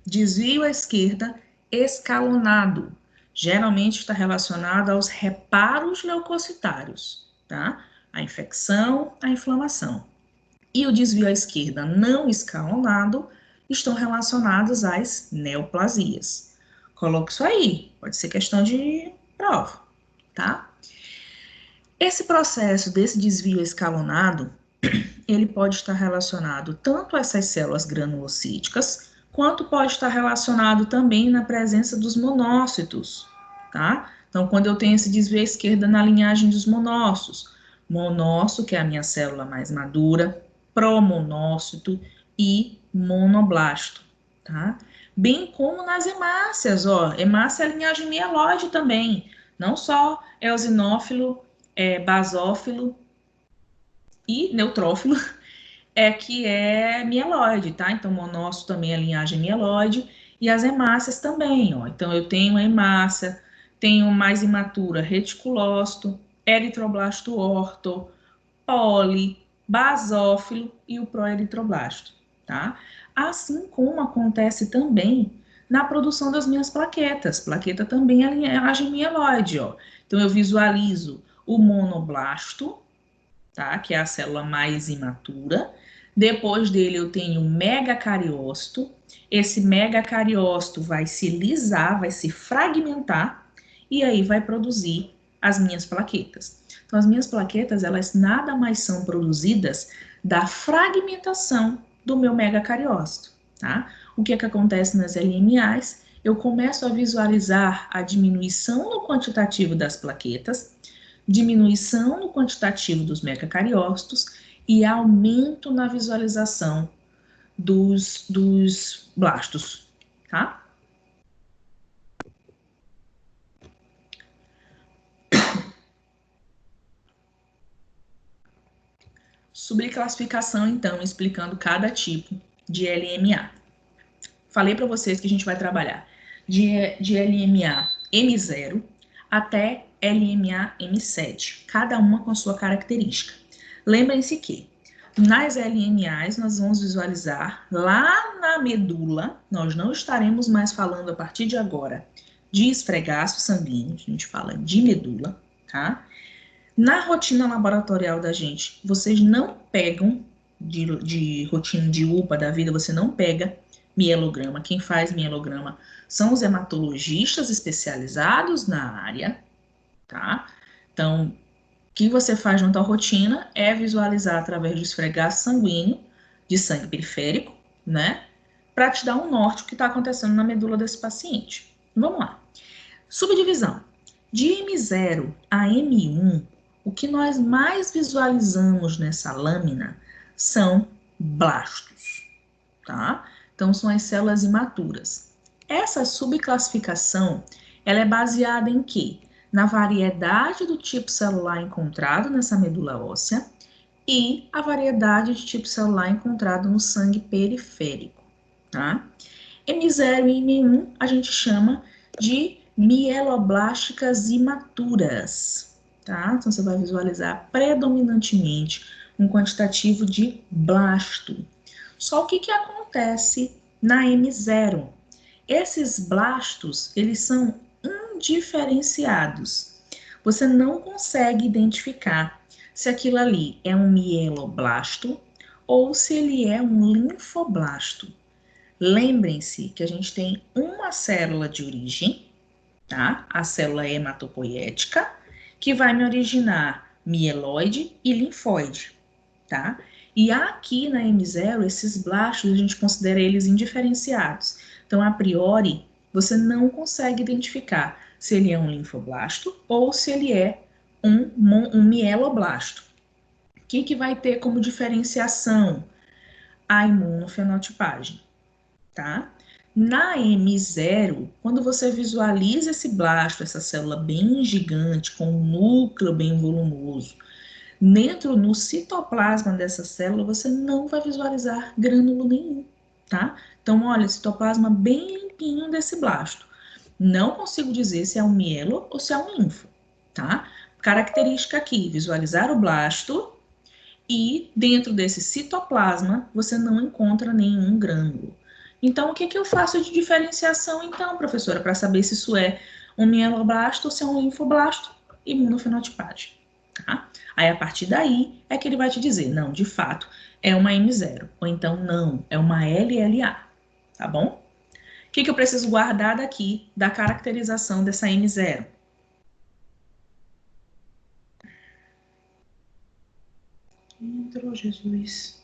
Desvio à esquerda escalonado. Geralmente está relacionado aos reparos leucocitários, tá? A infecção, a inflamação. E o desvio à esquerda não escalonado estão relacionados às neoplasias. Coloque isso aí, pode ser questão de prova, tá? Esse processo desse desvio escalonado, ele pode estar relacionado tanto a essas células granulocíticas, quanto pode estar relacionado também na presença dos monócitos, tá? Então, quando eu tenho esse desvio à esquerda na linhagem dos monócitos, monócito, que é a minha célula mais madura, promonócito e monoblasto, tá? Bem como nas hemácias, ó, hemácia é a linhagem mieloide também, não só eosinófilo, basófilo e neutrófilo, que é mieloide, tá? Então, monócito também é linhagem mieloide, e as hemácias também, ó. Então, eu tenho a hemácia, tenho mais imatura reticulócito, eritroblasto orto, poli, basófilo e o proeritroblasto, tá? Assim como acontece também na produção das minhas plaquetas. Plaqueta também é linhagem mieloide, ó. Então, eu visualizo o monoblasto, tá? Que é a célula mais imatura. Depois dele eu tenho o megacariócito. Esse megacariócito vai se lisar, vai se fragmentar e aí vai produzir as minhas plaquetas. Então as minhas plaquetas, elas nada mais são produzidas da fragmentação do meu megacariócito, tá? O que acontece nas LMAs? Eu começo a visualizar a diminuição no quantitativo das plaquetas, diminuição no quantitativo dos megacariócitos e aumento na visualização dos blastos, tá? Subclassificação, então, explicando cada tipo de LMA. Falei para vocês que a gente vai trabalhar de LMA M0 até LMA M7, cada uma com a sua característica. Lembrem-se que nas LMAs nós vamos visualizar lá na medula, nós não estaremos mais falando a partir de agora de esfregaço sanguíneo, a gente fala de medula, tá? Na rotina laboratorial da gente, vocês não pegam, de rotina de UPA da vida, você não pega mielograma. Quem faz mielograma são os hematologistas especializados na área, tá? Então, o que você faz junto à rotina é visualizar através do esfregaço sanguíneo de sangue periférico, né? Para te dar um norte do que está acontecendo na medula desse paciente. Vamos lá. Subdivisão. De M0 a M1, o que nós mais visualizamos nessa lâmina são blastos, tá? Então, são as células imaturas. Essa subclassificação, ela é baseada em quê? Na variedade do tipo celular encontrado nessa medula óssea e a variedade de tipo celular encontrado no sangue periférico, tá? M0 e M1 a gente chama de mieloblásticas imaturas, tá? Então, você vai visualizar predominantemente um quantitativo de blasto. Só o que acontece na M0? Esses blastos, eles são indiferenciados. Você não consegue identificar se aquilo ali é um mieloblasto ou se ele é um linfoblasto. Lembrem-se que a gente tem uma célula de origem, tá? A célula hematopoética, que vai me originar mieloide e linfóide, tá? E aqui na M0, esses blastos, a gente considera eles indiferenciados. Então, a priori, você não consegue identificar se ele é um linfoblasto ou se ele é um mieloblasto. O que vai ter como diferenciação? A imunofenotipagem, tá? Na M0, quando você visualiza esse blasto, essa célula bem gigante, com um núcleo bem volumoso, dentro no citoplasma dessa célula, você não vai visualizar grânulo nenhum, tá? Então, olha, citoplasma bem limpinho desse blasto. Não consigo dizer se é um mielo ou se é um linfo, tá? Característica aqui, visualizar o blasto e dentro desse citoplasma você não encontra nenhum grânulo. Então, o que eu faço de diferenciação, então, professora, para saber se isso é um mieloblasto ou se é um linfoblasto? Imunofenotipagem, tá? Aí, a partir daí, é que ele vai te dizer, não, de fato, é uma M0, ou então, não, é uma LLA, tá bom? O que eu preciso guardar daqui da caracterização dessa M0? Entrou, Jesus.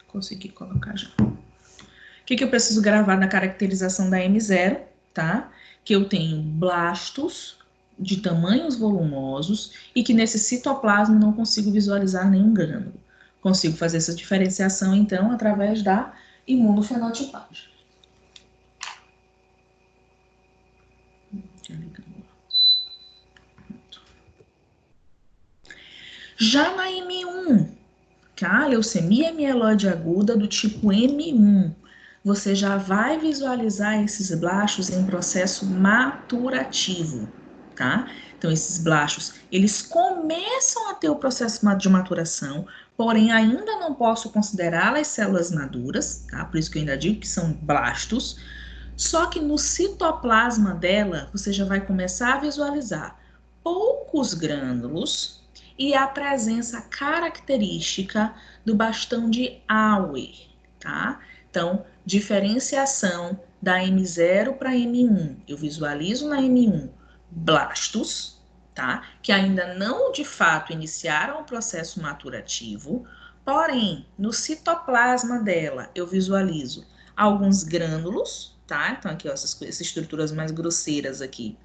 Consegui colocar já. O que eu preciso gravar na caracterização da M0, tá? Que eu tenho blastos de tamanhos volumosos e que nesse citoplasma não consigo visualizar nenhum grânulo. Consigo fazer essa diferenciação, então, através da imunofenotipagem. Já na M1, tá? Leucemia mieloide aguda do tipo M1, você já vai visualizar esses blastos em processo maturativo, tá? Então, esses blastos, eles começam a ter o processo de maturação, porém, ainda não posso considerá-las células maduras, tá? Por isso que eu ainda digo que são blastos. Só que no citoplasma dela, você já vai começar a visualizar poucos grânulos e a presença característica do bastão de Auer, tá? Então, diferenciação da M0 para M1. Eu visualizo na M1 blastos, tá? Que ainda não de fato iniciaram o processo maturativo, porém, no citoplasma dela, eu visualizo alguns grânulos, tá? Então, aqui, ó, essas estruturas mais grosseiras aqui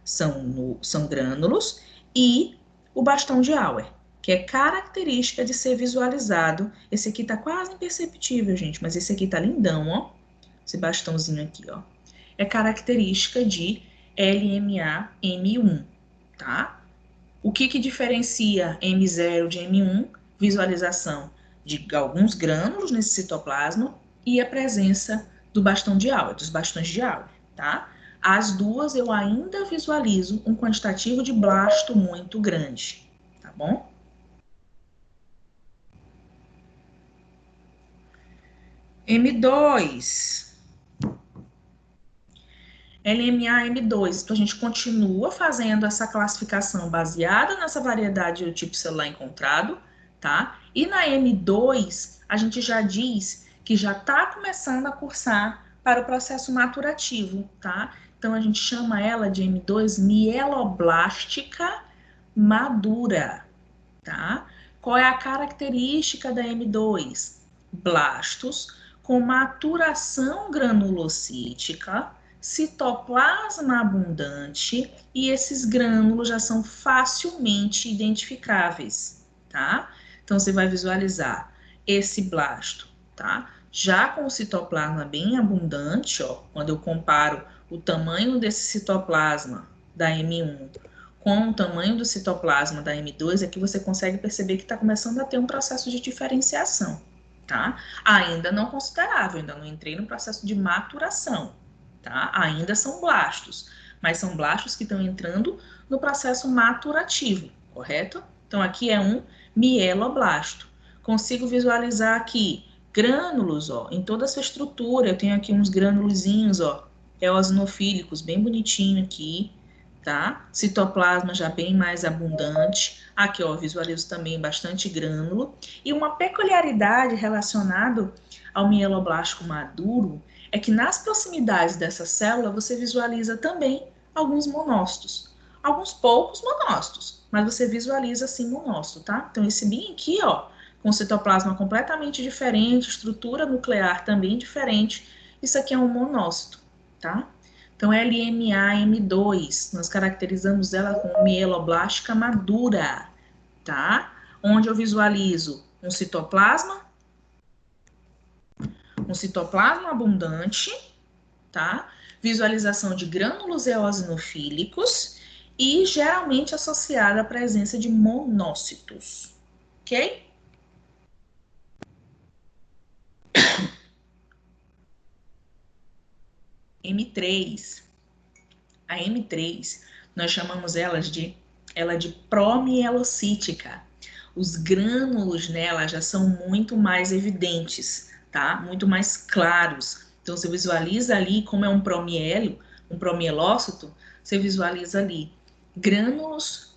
são grânulos, e o bastão de Auer, que é característica de ser visualizado. Esse aqui tá quase imperceptível, gente, mas esse aqui tá lindão, ó. Esse bastãozinho aqui, ó. É característica de LMA M1, tá? O que diferencia M0 de M1? Visualização de alguns grânulos nesse citoplasma e a presença do bastão de Auer, dos bastões de Auer, tá? As duas eu ainda visualizo um quantitativo de blasto muito grande, tá bom? M2. LMA M2. Então, a gente continua fazendo essa classificação baseada nessa variedade do tipo celular encontrado, tá? E na M2, a gente já diz que já está começando a cursar para o processo maturativo, tá? Então, a gente chama ela de M2 mieloblástica madura, tá? Qual é a característica da M2? Blastos com maturação granulocítica, citoplasma abundante, e esses grânulos já são facilmente identificáveis, tá? Então, você vai visualizar esse blasto, tá? Já com o citoplasma bem abundante, ó, quando eu comparo o tamanho desse citoplasma da M1 com o tamanho do citoplasma da M2, é que você consegue perceber que está começando a ter um processo de diferenciação, tá? Ainda não considerável, ainda não entrei no processo de maturação, tá? Ainda são blastos, mas são blastos que estão entrando no processo maturativo, correto? Então, aqui é um mieloblasto. Consigo visualizar aqui grânulos, ó, em toda essa estrutura. Eu tenho aqui uns granulozinhos, ó, eosinofílicos, bem bonitinho aqui, tá? Citoplasma já bem mais abundante. Aqui, ó, visualizo também bastante grânulo. E uma peculiaridade relacionada ao mieloblástico maduro é que nas proximidades dessa célula você visualiza também alguns monócitos. Alguns poucos monócitos, mas você visualiza sim monócito, tá? Então, esse bem aqui, ó, com citoplasma completamente diferente, estrutura nuclear também diferente, isso aqui é um monócito, tá? Então, LMA-M2, nós caracterizamos ela como mieloblástica madura, tá? Onde eu visualizo um citoplasma abundante, tá? Visualização de grânulos eosinofílicos e geralmente associada à presença de monócitos, ok? M3. A M3, nós chamamos ela de promielocítica. Os grânulos nela já são muito mais evidentes, tá? Muito mais claros. Então, você visualiza ali, como é um promielo, um promielócito, você visualiza ali grânulos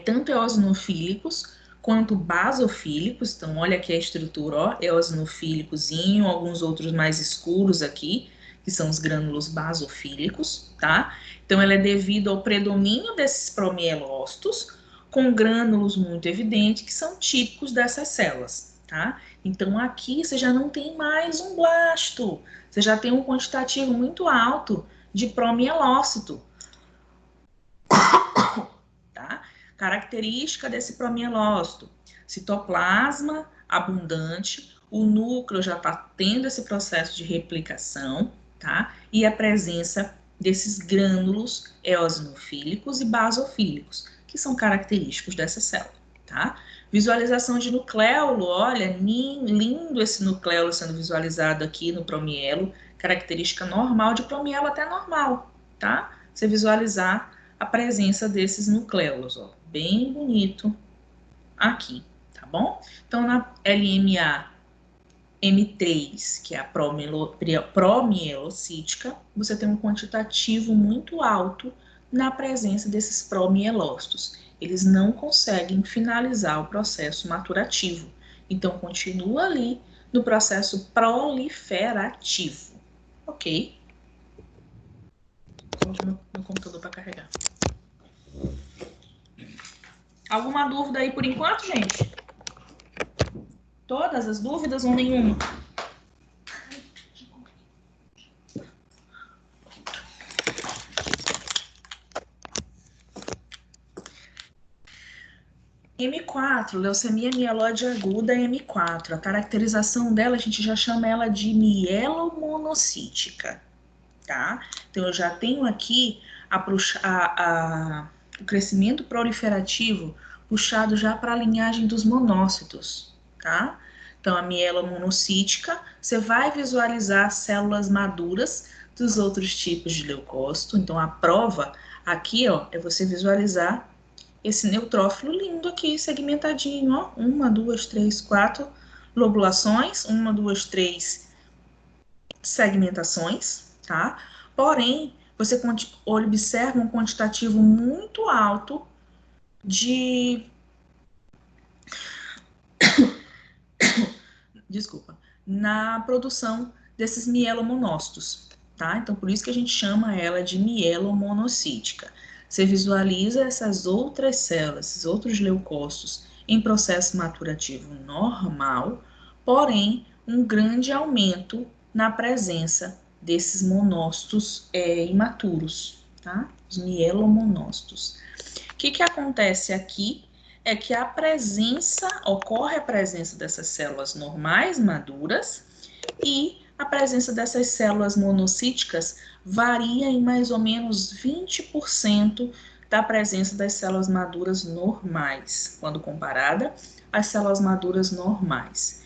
tanto eosinofílicos quanto basofílicos. Então, olha aqui a estrutura, ó, eosinofílicozinho, alguns outros mais escuros aqui, que são os grânulos basofílicos, tá? Então, ela é devido ao predomínio desses promielócitos, com grânulos muito evidentes, que são típicos dessas células, tá? Então, aqui você já não tem mais um blasto, você já tem um quantitativo muito alto de promielócito, tá? Característica desse promielócito: citoplasma abundante, o núcleo já está tendo esse processo de replicação, tá? E a presença desses grânulos eosinofílicos e basofílicos, que são característicos dessa célula, tá? Visualização de nucleolo, olha, lindo esse nucleolo sendo visualizado aqui no promielo, característica normal de promielo, até normal, tá? Você visualizar a presença desses nucleolos, ó, bem bonito aqui, tá bom? Então, na LMA M3, que é a promielocítica, você tem um quantitativo muito alto na presença desses promielócitos. Eles não conseguem finalizar o processo maturativo, então continua ali no processo proliferativo, ok? Vou meu computador para carregar. Alguma dúvida aí por enquanto, gente? Todas as dúvidas ou nenhuma? M4, leucemia mieloide aguda M4. A caracterização dela, a gente já chama ela de mielomonocítica, tá? Então, eu já tenho aqui o crescimento proliferativo puxado já para a linhagem dos monócitos, tá? Então, a mielomonocítica, você vai visualizar células maduras dos outros tipos de leucócito. Então, a prova aqui, ó, é você visualizar esse neutrófilo lindo aqui, segmentadinho, ó. 1, 2, 3, 4 lobulações, 1, 2, 3 segmentações, tá? Porém, você observa um quantitativo muito alto de... Desculpa. Na produção desses mielomonócitos, tá? Então, por isso que a gente chama ela de mielomonocítica. Você visualiza essas outras células, esses outros leucócitos em processo maturativo normal, porém, um grande aumento na presença desses monócitos imaturos, tá? Os mielomonócitos. O que acontece aqui é que ocorre a presença dessas células normais maduras e a presença dessas células monocíticas varia em mais ou menos 20% da presença das células maduras normais, quando comparada às células maduras normais.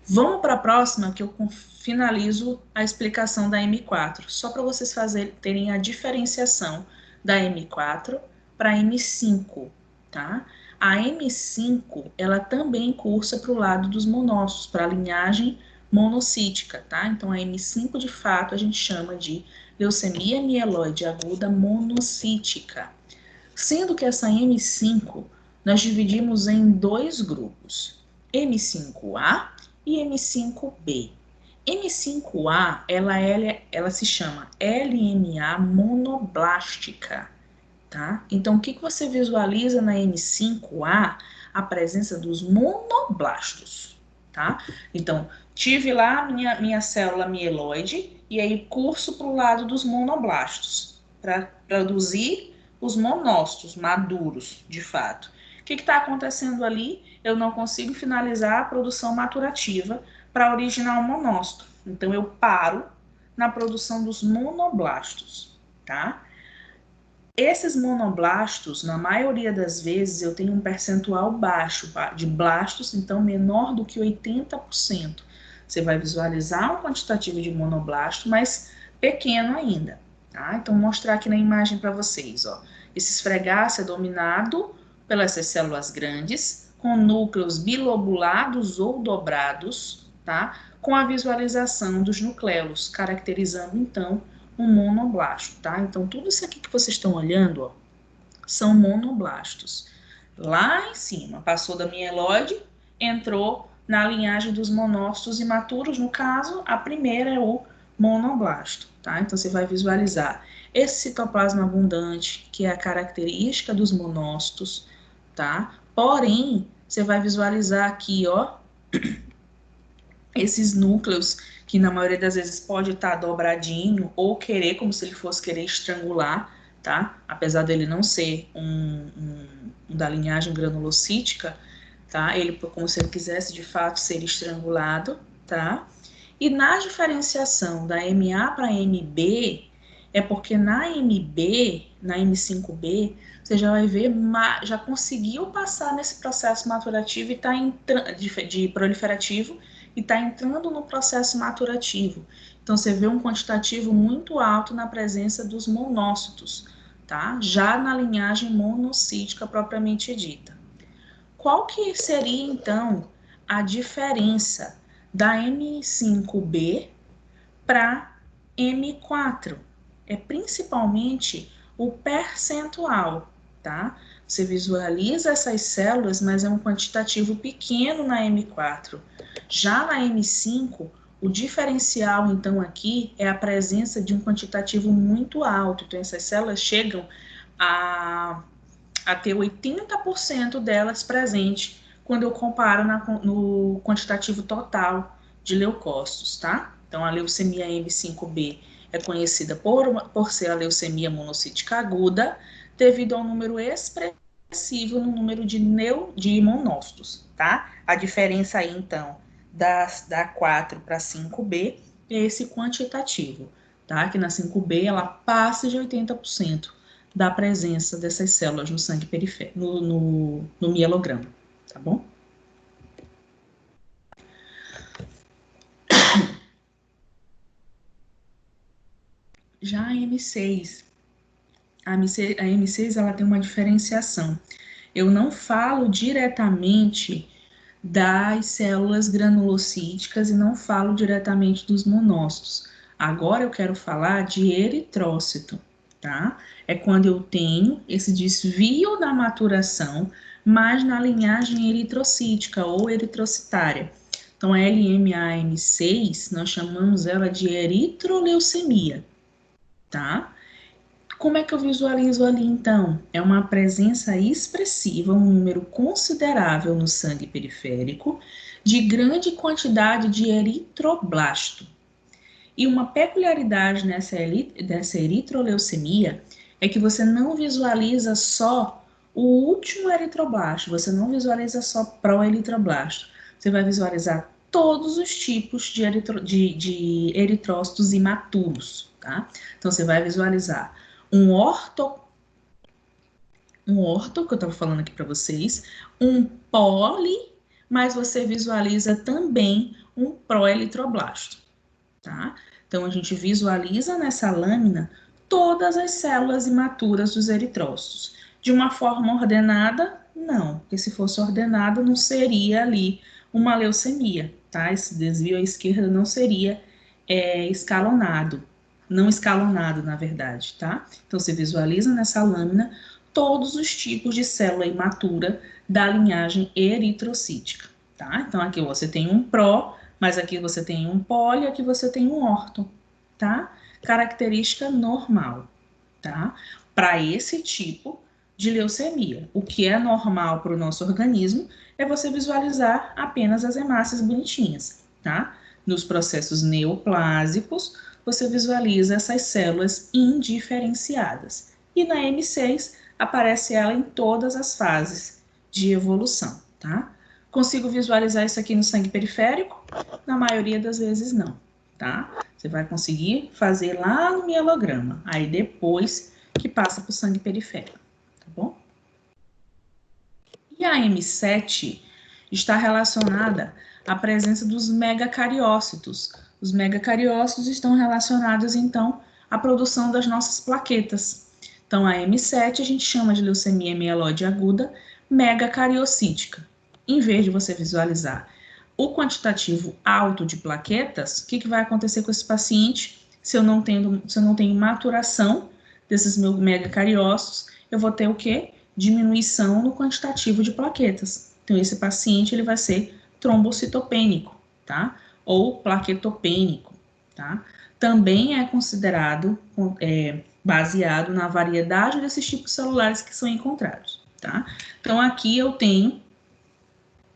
Vamos para a próxima, que eu finalizo a explicação da M4, só para vocês terem a diferenciação da M4 para a M5, tá? A M5, ela também cursa para o lado dos monócitos, para a linhagem monocítica, tá? Então, a M5, de fato, a gente chama de leucemia mieloide aguda monocítica. Sendo que essa M5, nós dividimos em dois grupos, M5A e M5B. M5A, ela se chama LMA monoblástica, tá? Então, o que você visualiza na M5A? A presença dos monoblastos, tá? Então, tive lá minha célula mieloide e aí curso para o lado dos monoblastos, para produzir os monócitos maduros, de fato. O que está acontecendo ali? Eu não consigo finalizar a produção maturativa para originar um monócito. Então, eu paro na produção dos monoblastos, tá? Esses monoblastos, na maioria das vezes, eu tenho um percentual baixo de blastos, então menor do que 80%. Você vai visualizar um quantitativo de monoblasto, mas pequeno ainda, tá? Então, vou mostrar aqui na imagem para vocês, ó. Esse esfregaço é dominado pelas células grandes, com núcleos bilobulados ou dobrados, tá? Com a visualização dos nucleolos, caracterizando, então, um monoblasto, tá? Então, tudo isso aqui que vocês estão olhando, ó, são monoblastos. Lá em cima, passou da mieloide, entrou na linhagem dos monócitos imaturos, no caso, a primeira é o monoblasto, tá? Então, você vai visualizar esse citoplasma abundante, que é a característica dos monócitos, tá? Porém, você vai visualizar aqui, ó, esses núcleos que na maioria das vezes pode estar dobradinho ou querer, como se ele fosse querer estrangular, tá? Apesar dele não ser um da linhagem granulocítica, tá? Ele, como se ele quisesse de fato ser estrangulado, tá? E na diferenciação da MA para MB, é porque na MB, na M5B, você já vai ver, já conseguiu passar nesse processo maturativo e tá de proliferativo, e está entrando no processo maturativo. Então, você vê um quantitativo muito alto na presença dos monócitos, tá? Já na linhagem monocítica propriamente dita. Qual que seria, então, a diferença da M5B para M4? É principalmente o percentual, tá? Você visualiza essas células, mas é um quantitativo pequeno na M4. Já na M5, o diferencial, então, aqui é a presença de um quantitativo muito alto. Então, essas células chegam a ter 80% delas presentes quando eu comparo no quantitativo total de leucócitos, tá? Então, a leucemia M5B é conhecida por ser a leucemia monocítica aguda, devido ao número expressivo expressivo no número de monócitos, tá? A diferença aí, então, da 4 para 5B é esse quantitativo, tá? Que na 5B ela passa de 80% da presença dessas células no sangue periférico, no mielograma, tá bom? Já a M6, a M6 ela tem uma diferenciação. Eu não falo diretamente das células granulocíticas e não falo diretamente dos monócitos. Agora eu quero falar de eritrócito, tá? É quando eu tenho esse desvio da maturação, mas na linhagem eritrocítica ou eritrocitária. Então, a LMA-M6, nós chamamos ela de eritroleucemia, tá? Como é que eu visualizo ali, então? É uma presença expressiva, um número considerável no sangue periférico, de grande quantidade de eritroblasto. E uma peculiaridade dessa eritroleucemia é que você não visualiza só o último eritroblasto, você não visualiza só pró-eritroblasto, você vai visualizar todos os tipos de eritrócitos imaturos, tá? Então, você vai visualizar um orto, que eu estava falando aqui para vocês, um poli, mas você visualiza também um proelitroblasto, tá? Então, a gente visualiza nessa lâmina todas as células imaturas dos eritrócitos. De uma forma ordenada, não, porque se fosse ordenada, não seria ali uma leucemia, tá? Esse desvio à esquerda não seria escalonado. Não escalonado, na verdade, tá? Então, você visualiza nessa lâmina todos os tipos de célula imatura da linhagem eritrocítica, tá? Então, aqui você tem um pró, mas aqui você tem um poli, aqui você tem um orto, tá? Característica normal, tá? Para esse tipo de leucemia. O que é normal para o nosso organismo é você visualizar apenas as hemácias bonitinhas, tá? Nos processos neoplásicos, você visualiza essas células indiferenciadas. E na M6 aparece ela em todas as fases de evolução, tá? Consigo visualizar isso aqui no sangue periférico? Na maioria das vezes não, tá? Você vai conseguir fazer lá no mielograma, aí depois que passa para o sangue periférico, tá bom? E a M7 está relacionada à presença dos megacariócitos. Os megacariócitos estão relacionados, então, à produção das nossas plaquetas. Então, a M7 a gente chama de leucemia mieloide aguda megacariocítica. Em vez de você visualizar o quantitativo alto de plaquetas, o que vai acontecer com esse paciente se eu não tenho maturação desses meus megacariócitos? Eu vou ter o quê? Diminuição no quantitativo de plaquetas. Então, esse paciente ele vai ser trombocitopênico, tá? Ou plaquetopênico, tá? Também é considerado baseado na variedade desses tipos celulares que são encontrados, tá? Então, aqui eu tenho,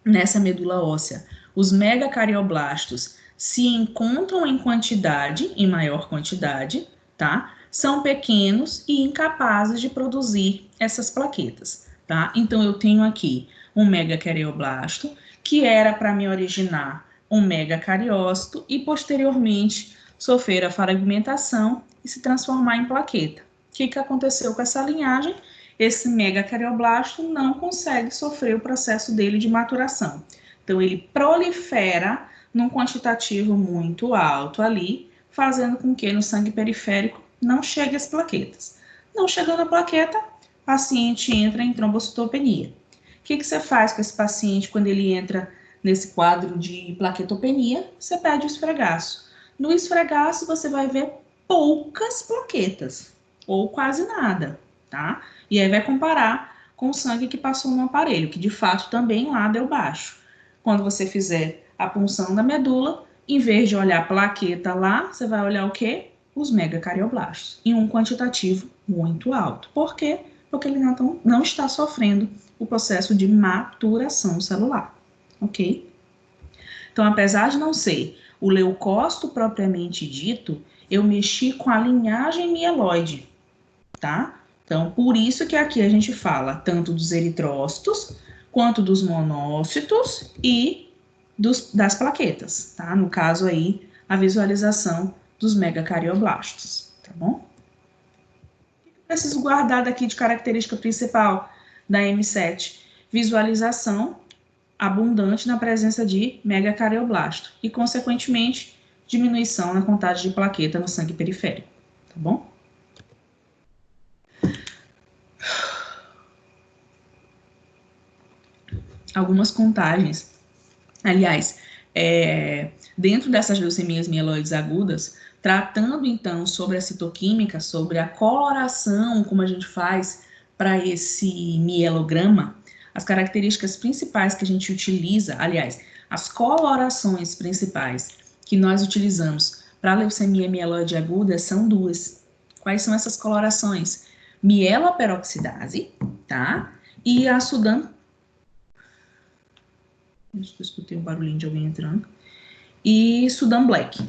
nessa medula óssea, os megacardioblastos se encontram em quantidade, em maior quantidade, tá? São pequenos e incapazes de produzir essas plaquetas, tá? Então, eu tenho aqui um megacardioblasto, que era para me originar um megacariócito e, posteriormente, sofrer a fragmentação e se transformar em plaqueta. O que aconteceu com essa linhagem? Esse megacardioblasto não consegue sofrer o processo dele de maturação. Então, ele prolifera num quantitativo muito alto ali, fazendo com que no sangue periférico não chegue as plaquetas. Não chegando a plaqueta, o paciente entra em trombocitopenia. O que você faz com esse paciente quando ele entra nesse quadro de plaquetopenia? Você pede o esfregaço. No esfregaço, você vai ver poucas plaquetas, ou quase nada, tá? E aí vai comparar com o sangue que passou no aparelho, que de fato também lá deu baixo. Quando você fizer a punção da medula, em vez de olhar a plaqueta lá, você vai olhar o quê? Os megacardioblastos, em um quantitativo muito alto. Por quê? Porque ele não está sofrendo o processo de maturação celular, ok? Então, apesar de não ser o leucócito propriamente dito, eu mexi com a linhagem mieloide, tá? Então, por isso que aqui a gente fala tanto dos eritrócitos, quanto dos monócitos e das plaquetas, tá? No caso aí, a visualização dos megacardioblastos, tá bom? O que eu preciso guardar daqui de característica principal da M7? Visualização abundante na presença de megacardioblasto e, consequentemente, diminuição na contagem de plaqueta no sangue periférico, tá bom? Algumas contagens, aliás, dentro dessas leucemias mieloides agudas, tratando então sobre a citoquímica, sobre a coloração, como a gente faz para esse mielograma, as características principais que a gente utiliza, aliás, as colorações principais que nós utilizamos para a leucemia mieloide aguda são duas. Quais são essas colorações? Mieloperoxidase, tá? E a Sudan. Acho que eu escutei um barulhinho de alguém entrando. E Sudan Black.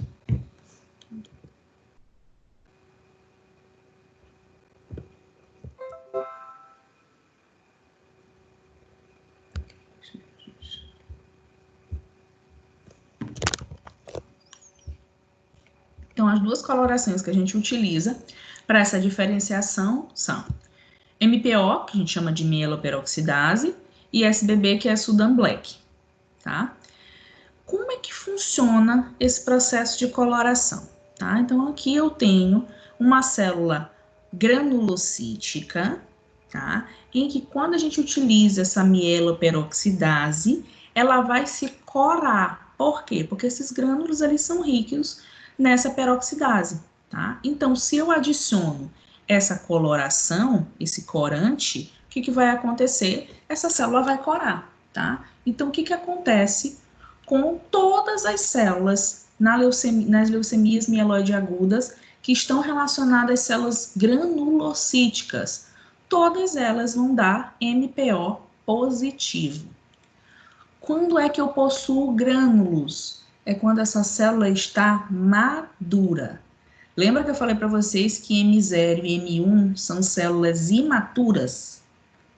Então, as duas colorações que a gente utiliza para essa diferenciação são MPO, que a gente chama de mieloperoxidase, e SBB, que é Sudan Black, tá? Como é que funciona esse processo de coloração, tá? Então, aqui eu tenho uma célula granulocítica, tá? Em que quando a gente utiliza essa mieloperoxidase, ela vai se corar. Por quê? Porque esses grânulos, eles são ricos nessa peroxidase, tá? Então, se eu adiciono essa coloração, esse corante, o que vai acontecer? Essa célula vai corar, tá? Então, o que acontece com todas as células nas leucemias mieloide agudas que estão relacionadas às células granulocíticas? Todas elas vão dar MPO positivo. Quando é que eu possuo grânulos? É quando essa célula está madura. Lembra que eu falei para vocês que M0 e M1 são células imaturas,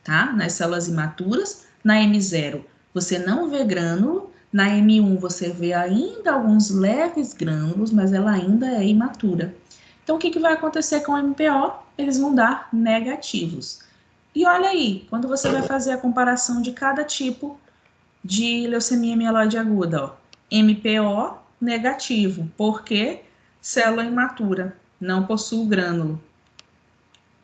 tá? Nas células imaturas, na M0 você não vê grânulo, na M1 você vê ainda alguns leves grânulos, mas ela ainda é imatura. Então, o que vai acontecer com o MPO? Eles vão dar negativos. E olha aí, quando você vai fazer a comparação de cada tipo de leucemia mieloide aguda, ó, MPO negativo, porque célula imatura, não possui grânulo,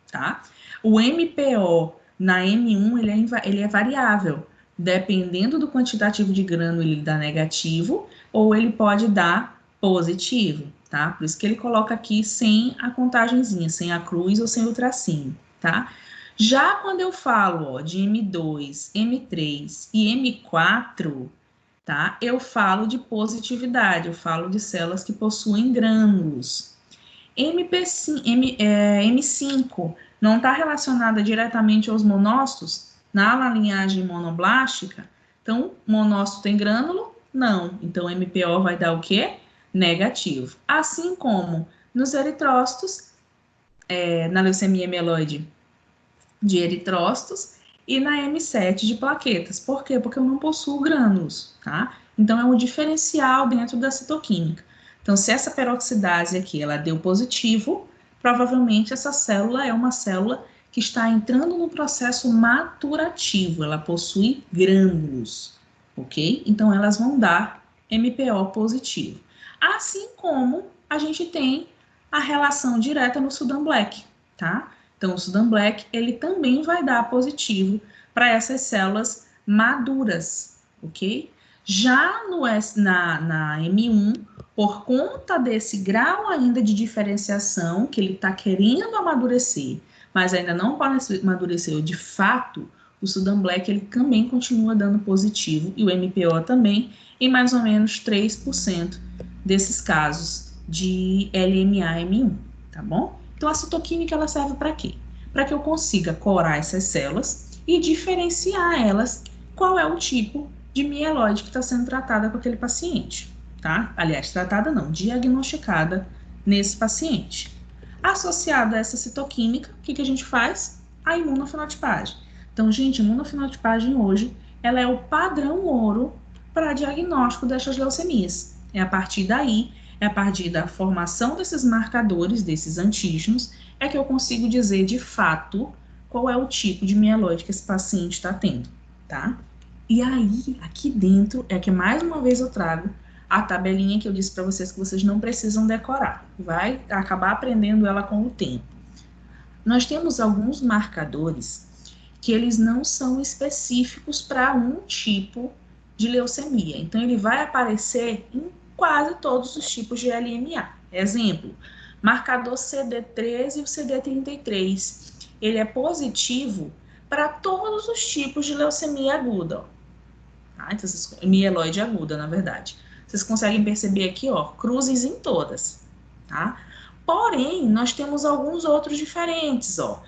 tá? O MPO na M1, ele é variável, dependendo do quantitativo de grânulo, ele dá negativo, ou ele pode dar positivo, tá? Por isso que ele coloca aqui sem a contagenzinha, sem a cruz ou sem o tracinho, tá? Já quando eu falo, ó, de M2, M3 e M4, tá? Eu falo de positividade, eu falo de células que possuem grânulos. M5 não está relacionada diretamente aos monócitos na linhagem monoblástica, então, monócito tem grânulo? Não. Então, MPO vai dar o quê? Negativo. Assim como nos eritrócitos, na leucemia mieloide de eritrócitos, e na M7 de plaquetas. Por quê? Porque eu não possuo grânulos, tá? Então, é um diferencial dentro da citoquímica. Então, se essa peroxidase aqui, ela deu positivo, provavelmente essa célula é uma célula que está entrando no processo maturativo, ela possui grânulos, ok? Então, elas vão dar MPO positivo. Assim como a gente tem a relação direta no Sudan Black, tá? Então, o Sudan Black, ele também vai dar positivo para essas células maduras, ok? Já na M1, por conta desse grau ainda de diferenciação, que ele está querendo amadurecer, mas ainda não amadureceu de fato, o Sudan Black, ele também continua dando positivo, e o MPO também, em mais ou menos 3% desses casos de LMA-M1, tá bom? Então, a citoquímica, ela serve para quê? Para que eu consiga corar essas células e diferenciar elas qual é o tipo de mieloide que está sendo tratada com aquele paciente, tá? Aliás, tratada não, diagnosticada nesse paciente. Associado a essa citoquímica, o que a gente faz? A imunofenotipagem. Então, gente, a imunofenotipagem hoje, ela é o padrão ouro para diagnóstico dessas leucemias. É a partir daí, é a partir da formação desses marcadores, desses antígenos, é que eu consigo dizer de fato qual é o tipo de mieloide que esse paciente está tendo, tá? E aí, aqui dentro, é que mais uma vez eu trago a tabelinha que eu disse para vocês que vocês não precisam decorar. Vai acabar aprendendo ela com o tempo. Nós temos alguns marcadores que eles não são específicos para um tipo de leucemia. Então, ele vai aparecer em quase todos os tipos de LMA. Exemplo, marcador CD13 e o CD33. Ele é positivo para todos os tipos de leucemia aguda. Ó. Tá? Então, mieloide aguda, na verdade. Vocês conseguem perceber aqui, ó, cruzes em todas, tá? Porém, nós temos alguns outros diferentes, ó.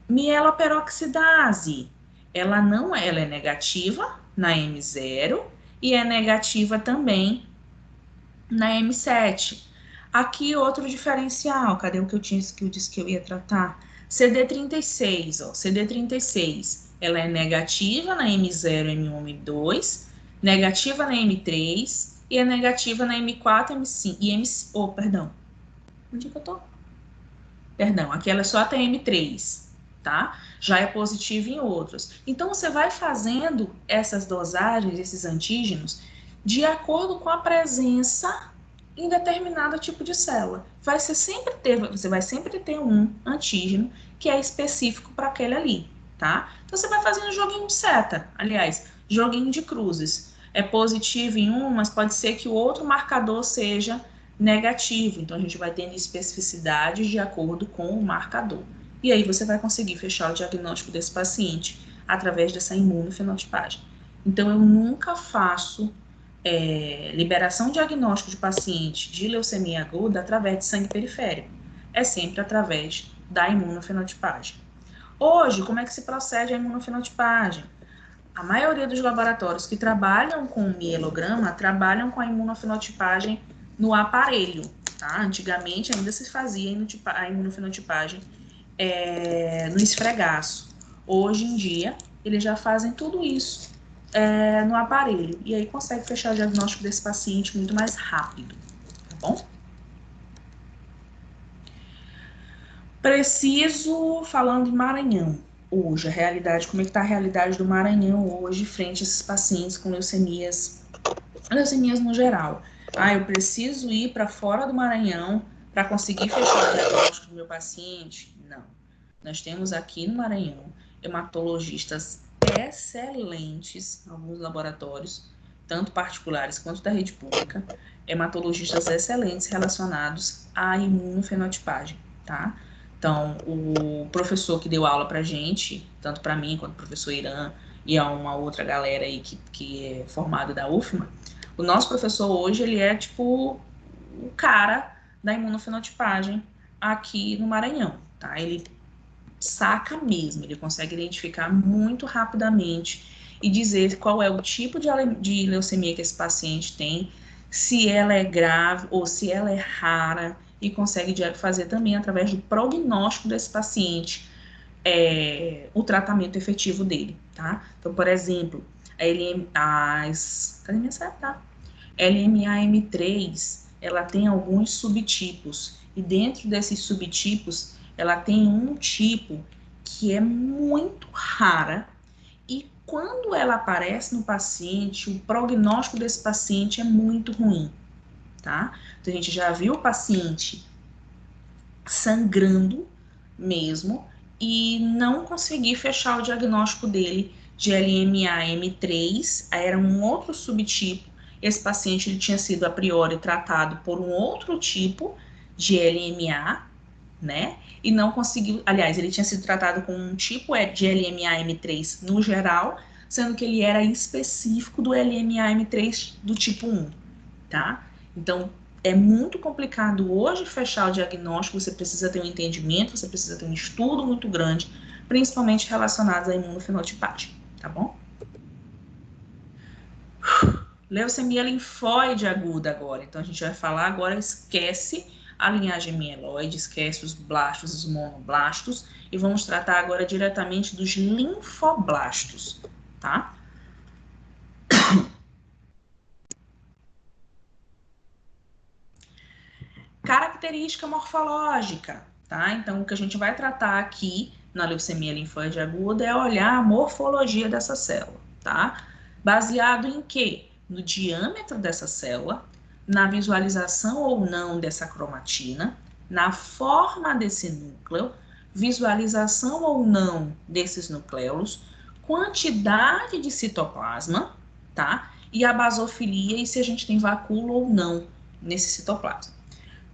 Mieloperoxidase, ela é negativa na M0 e é negativa também na M7. Aqui outro diferencial, cadê o que eu disse que eu ia tratar? CD36, ó, CD36, ela é negativa na M0, M1, M2, negativa na M3 e é negativa na M4, M5 e perdão. Onde é que eu tô? Perdão, aqui ela é só até M3, tá? Já é positivo em outros. Então, você vai fazendo essas dosagens, esses antígenos, de acordo com a presença em determinado tipo de célula. Você vai sempre ter um antígeno que é específico para aquele ali, tá? Então, você vai fazendo joguinho de seta, aliás, joguinho de cruzes. É positivo em um, mas pode ser que o outro marcador seja negativo. Então, a gente vai tendo especificidades de acordo com o marcador. E aí, você vai conseguir fechar o diagnóstico desse paciente através dessa imunofenotipagem. Então, eu nunca faço liberação diagnóstico de paciente de leucemia aguda através de sangue periférico. É sempre através da imunofenotipagem. Hoje, como é que se procede a imunofenotipagem? A maioria dos laboratórios que trabalham com mielograma trabalham com a imunofenotipagem no aparelho, tá? Antigamente ainda se fazia a imunofenotipagem no esfregaço. Hoje em dia, eles já fazem tudo isso no aparelho. E aí consegue fechar o diagnóstico desse paciente muito mais rápido, tá bom? Falando de Maranhão, hoje, a realidade, como é que tá a realidade do Maranhão hoje frente a esses pacientes com leucemias no geral. Eu preciso ir para fora do Maranhão para conseguir fechar o diagnóstico do meu paciente? Não. Nós temos aqui no Maranhão hematologistas excelentes, alguns laboratórios, tanto particulares quanto da rede pública, hematologistas excelentes relacionados à imunofenotipagem, tá? Então, o professor que deu aula pra gente, tanto para mim quanto o professor Irã e a uma outra galera aí que é formado da UFMA, o nosso professor hoje, ele é tipo o cara da imunofenotipagem aqui no Maranhão, tá? Ele saca mesmo, ele consegue identificar muito rapidamente e dizer qual é o tipo de leucemia que esse paciente tem, se ela é grave ou se ela é rara, e consegue fazer também, através do prognóstico desse paciente, o tratamento efetivo dele, tá? Então, por exemplo, cadê minha seta? LMA-M3, ela tem alguns subtipos, e dentro desses subtipos, ela tem um tipo que é muito rara, e quando ela aparece no paciente, o prognóstico desse paciente é muito ruim, tá? Então, a gente já viu o paciente sangrando mesmo e não consegui fechar o diagnóstico dele de LMA-M3, era um outro subtipo. Esse paciente ele tinha sido a priori tratado por um outro tipo de LMA, né? E não conseguiu, aliás, ele tinha sido tratado com um tipo de LMA-M3 no geral, sendo que ele era específico do LMA-M3 do tipo 1, tá? Então, é muito complicado hoje fechar o diagnóstico, você precisa ter um entendimento, você precisa ter um estudo muito grande, principalmente relacionados à imunofenotipagem, tá bom? Leucemia linfóide aguda agora, então a gente vai falar agora, esquece a linhagem mieloide, esquece os blastos, os monoblastos, e vamos tratar agora diretamente dos linfoblastos, tá? Característica morfológica, tá? Então, o que a gente vai tratar aqui na leucemia linfóide aguda é olhar a morfologia dessa célula, tá? Baseado em quê? No diâmetro dessa célula, na visualização ou não dessa cromatina, na forma desse núcleo, visualização ou não desses nucleolos, quantidade de citoplasma, tá? E a basofilia e se a gente tem vacúolo ou não nesse citoplasma.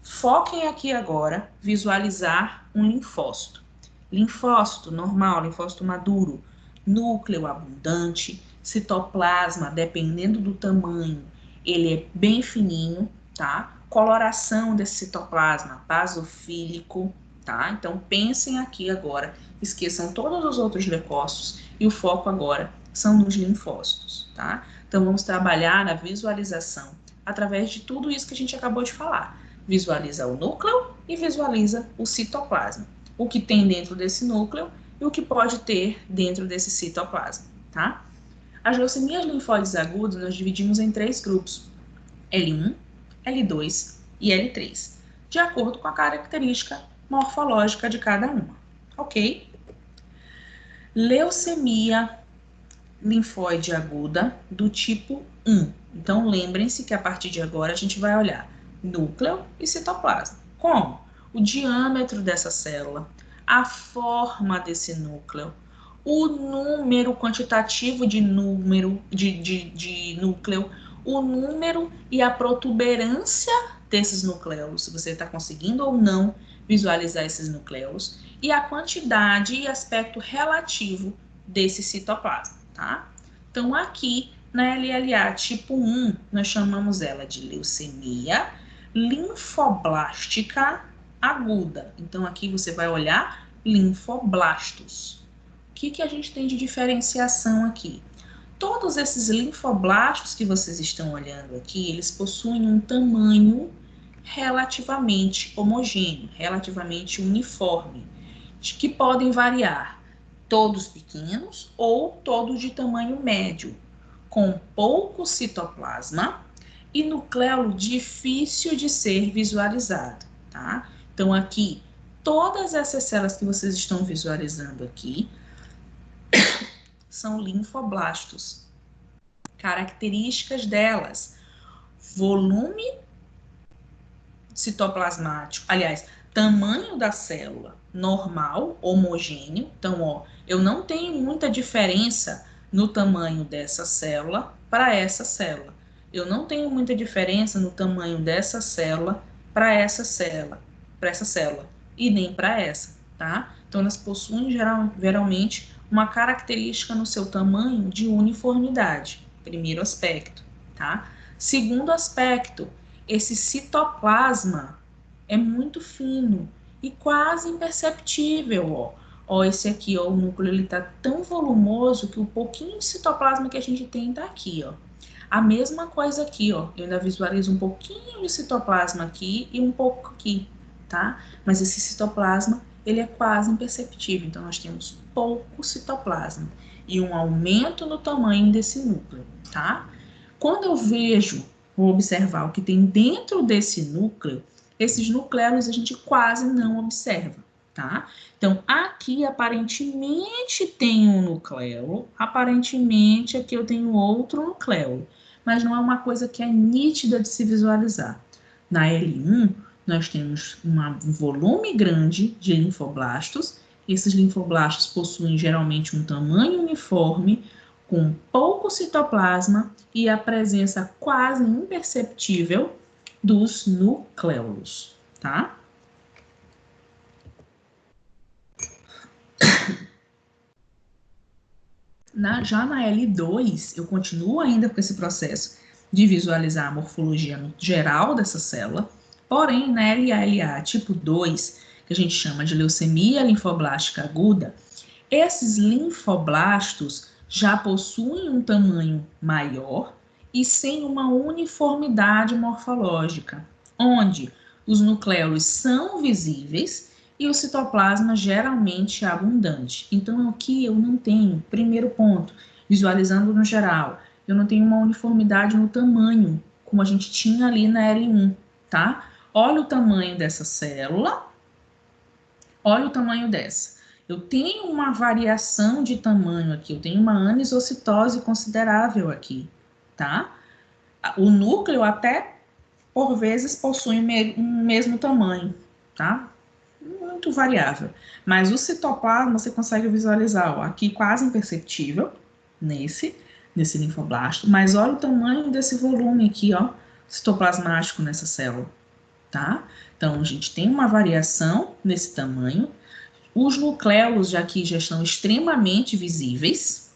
Foquem aqui agora, visualizar um linfócito. Linfócito normal, linfócito maduro, núcleo abundante, citoplasma, dependendo do tamanho, ele é bem fininho, tá? Coloração desse citoplasma, basofílico, tá? Então, pensem aqui agora, esqueçam todos os outros leucócitos e o foco agora são nos linfócitos, tá? Então, vamos trabalhar na visualização através de tudo isso que a gente acabou de falar. Visualiza o núcleo e visualiza o citoplasma. O que tem dentro desse núcleo e o que pode ter dentro desse citoplasma, tá? As leucemias linfóides agudas nós dividimos em 3 grupos, L1, L2 e L3, de acordo com a característica morfológica de cada uma, ok? Leucemia linfóide aguda do tipo 1. Então, lembrem-se que a partir de agora a gente vai olhar núcleo e citoplasma. Como? O diâmetro dessa célula, a forma desse núcleo, o número quantitativo de núcleo, o número e a protuberância desses nucleolos, se você está conseguindo ou não visualizar esses nucleolos, e a quantidade e aspecto relativo desse citoplasma, tá? Então, aqui na LLA tipo 1, nós chamamos ela de leucemia linfoblástica aguda. Então, aqui você vai olhar linfoblastos. O que a gente tem de diferenciação aqui? Todos esses linfoblastos que vocês estão olhando aqui, eles possuem um tamanho relativamente homogêneo, relativamente uniforme, que podem variar, todos pequenos ou todos de tamanho médio, com pouco citoplasma e nucleolo difícil de ser visualizado, tá? Então, aqui, todas essas células que vocês estão visualizando aqui são linfoblastos. Características delas: volume citoplasmático, aliás, tamanho da célula normal, homogêneo. Então, ó, eu não tenho muita diferença no tamanho dessa célula para essa célula. Eu não tenho muita diferença no tamanho dessa célula para essa célula e nem para essa, tá? Então, elas possuem geralmente uma característica no seu tamanho de uniformidade. Primeiro aspecto, tá? Segundo aspecto, esse citoplasma é muito fino e quase imperceptível, ó. Ó, esse aqui, ó, o núcleo, ele tá tão volumoso que o pouquinho de citoplasma que a gente tem tá aqui, ó. A mesma coisa aqui, ó, eu ainda visualizo um pouquinho de citoplasma aqui e um pouco aqui, tá? Mas esse citoplasma, ele é quase imperceptível, então nós temos pouco citoplasma e um aumento no tamanho desse núcleo, tá? Quando eu vou observar o que tem dentro desse núcleo, esses nucleolos a gente quase não observa, tá? Então, aqui aparentemente tem um nucleolo, aparentemente aqui eu tenho outro nucleolo, mas não é uma coisa que é nítida de se visualizar. Na L1, nós temos um volume grande de linfoblastos. Esses linfoblastos possuem geralmente um tamanho uniforme, com pouco citoplasma e a presença quase imperceptível dos nucleolos, tá? Já na L2, eu continuo ainda com esse processo de visualizar a morfologia geral dessa célula, porém, na LALA tipo 2, que a gente chama de leucemia linfoblástica aguda, esses linfoblastos já possuem um tamanho maior e sem uma uniformidade morfológica, onde os nucléolos são visíveis e o citoplasma geralmente é abundante. Então, aqui eu não tenho, primeiro ponto, visualizando no geral, eu não tenho uma uniformidade no tamanho, como a gente tinha ali na L1, tá? Olha o tamanho dessa célula, olha o tamanho dessa. Eu tenho uma variação de tamanho aqui, eu tenho uma anisocitose considerável aqui, tá? O núcleo até, por vezes, possui um mesmo tamanho, tá? Muito variável. Mas o citoplasma você consegue visualizar, ó, aqui quase imperceptível, nesse linfoblasto, mas olha o tamanho desse volume aqui, ó, citoplasmático nessa célula, tá? Então, a gente tem uma variação nesse tamanho. Os nucléolos aqui já estão extremamente visíveis,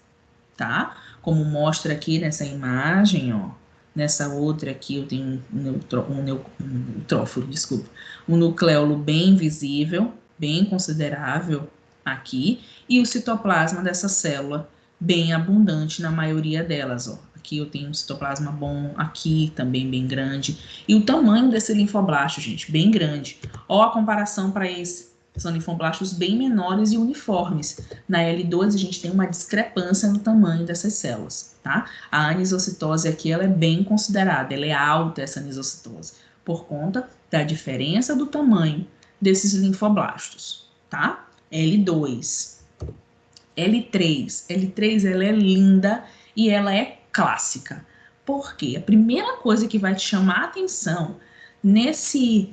tá? Como mostra aqui nessa imagem, ó. Nessa outra aqui eu tenho um neutrófilo, desculpa. Um nucléolo bem visível, bem considerável aqui. E o citoplasma dessa célula bem abundante na maioria delas, ó. Aqui eu tenho um citoplasma bom, aqui também bem grande. E o tamanho desse linfoblasto, gente, bem grande. Ó a comparação para esse. São linfoblastos bem menores e uniformes. Na L2, a gente tem uma discrepância no tamanho dessas células, tá? A anisocitose aqui, ela é bem considerada, ela é alta, essa anisocitose, por conta da diferença do tamanho desses linfoblastos, tá? L2. L3, ela é linda e ela é clássica. Por quê? A primeira coisa que vai te chamar a atenção nesses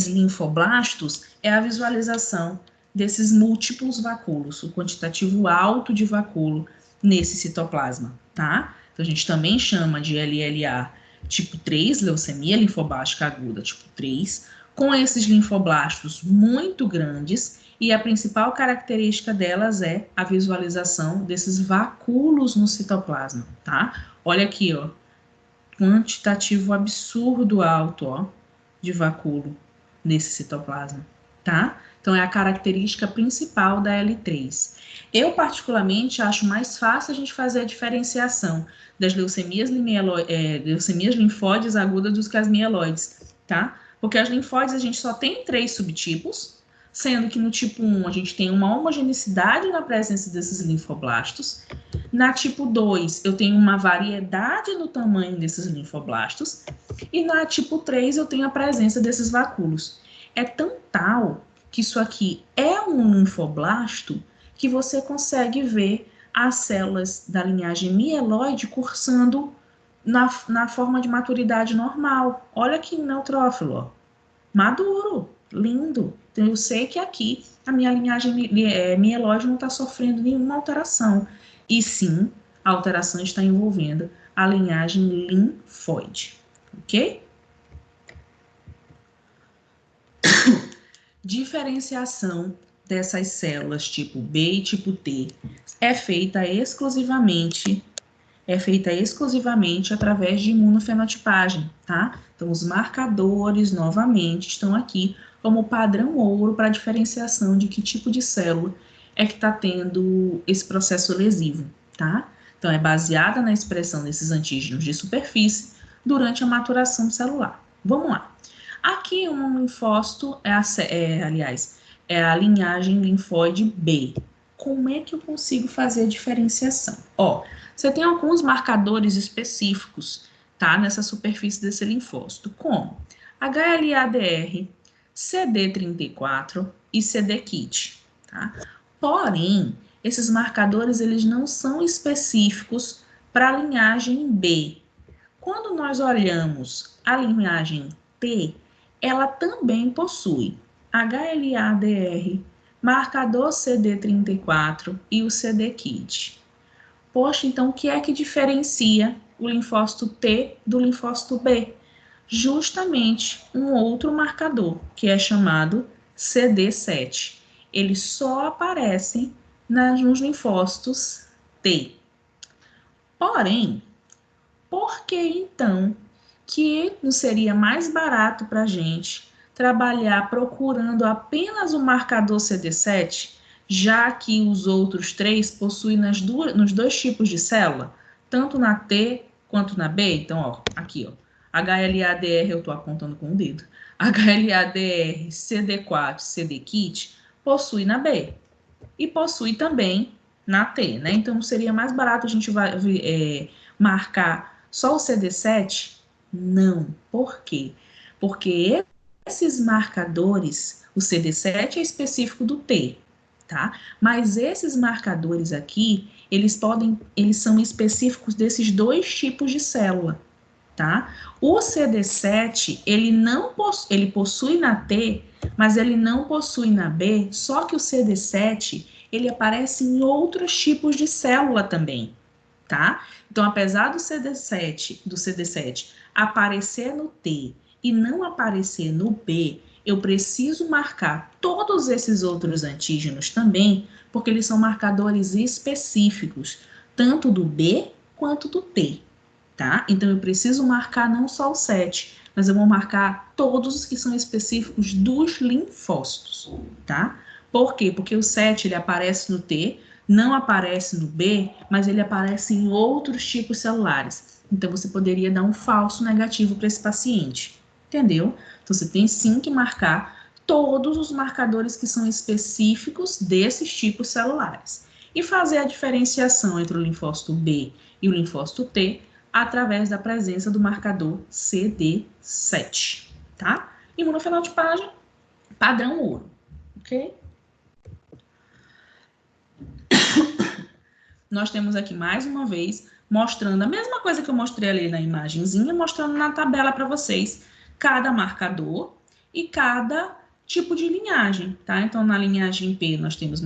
linfoblastos é a visualização desses múltiplos vacúolos, o quantitativo alto de vacúolo nesse citoplasma, tá? Então, a gente também chama de LLA tipo 3, leucemia linfoblástica aguda tipo 3, com esses linfoblastos muito grandes, e a principal característica delas é a visualização desses vacúolos no citoplasma, tá? Olha aqui, ó, quantitativo absurdo alto, ó, de vacúolo nesse citoplasma, tá? Então, é a característica principal da L3. Eu, particularmente, acho mais fácil a gente fazer a diferenciação das leucemias linfóides agudas dos que as mieloides, tá? Porque as linfóides a gente só tem 3 subtipos, sendo que no tipo 1 a gente tem uma homogeneidade na presença desses linfoblastos. Na tipo 2, eu tenho uma variedade no tamanho desses linfoblastos. E na tipo 3, eu tenho a presença desses vacúolos. É tão tal que isso aqui é um linfoblasto que você consegue ver as células da linhagem mieloide cursando na forma de maturidade normal. Olha aqui o neutrófilo, ó. Maduro, lindo. Então, eu sei que aqui a minha linhagem mieloide não está sofrendo nenhuma alteração. E sim, a alteração está envolvendo a linhagem linfóide. Ok? Diferenciação dessas células tipo B e tipo T é feita exclusivamente através de imunofenotipagem, tá? Então, os marcadores, novamente, estão aqui como padrão ouro para diferenciação de que tipo de célula é que está tendo esse processo lesivo, tá? Então, é baseada na expressão desses antígenos de superfície durante a maturação celular. Vamos lá. Aqui, um linfócito é a linhagem linfóide B. Como é que eu consigo fazer a diferenciação? Ó, você tem alguns marcadores específicos, tá? Nessa superfície desse linfócito, como HLA-DR, CD34 e CD-KIT, tá? Porém, esses marcadores, eles não são específicos para a linhagem B. Quando nós olhamos a linhagem T, ela também possui HLA-DR, marcador CD34 e o CD-KIT. Poxa, então o que é que diferencia o linfócito T do linfócito B? Justamente um outro marcador, que é chamado CD7. Eles só aparecem nos linfócitos T. Porém, por que então que não seria mais barato para a gente trabalhar procurando apenas o marcador CD7, já que os outros 3 possuem nos 2 tipos de célula, tanto na T quanto na B? Então, ó, aqui, ó, HLA-DR eu estou apontando com o dedo. HLA-DR, CD4, CD-KIT, possui na B. E possui também na T, né? Então, seria mais barato a gente marcar só o CD7? Não. Por quê? Porque esses marcadores, o CD7 é específico do T, tá? Mas esses marcadores aqui, eles são específicos desses dois tipos de célula, tá? O CD7, ele possui na T, mas ele não possui na B, só que o CD7, ele aparece em outros tipos de célula também, tá? Então, apesar do CD7 aparecer no T e não aparecer no B, eu preciso marcar todos esses outros antígenos também, porque eles são marcadores específicos, tanto do B quanto do T, tá? Então, eu preciso marcar não só o 7, mas eu vou marcar todos os que são específicos dos linfócitos, tá? Por quê? Porque o 7, ele aparece no T, não aparece no B, mas ele aparece em outros tipos celulares. Então, você poderia dar um falso negativo para esse paciente, entendeu? Então, você tem sim que marcar todos os marcadores que são específicos desses tipos celulares. E fazer a diferenciação entre o linfócito B e o linfócito T através da presença do marcador CD7, tá? Imunofenotipagem, padrão ouro, ok? Nós temos aqui mais uma vez mostrando a mesma coisa que eu mostrei ali na imagenzinha, mostrando na tabela para vocês cada marcador e cada tipo de linhagem, tá? Então, na linhagem P nós temos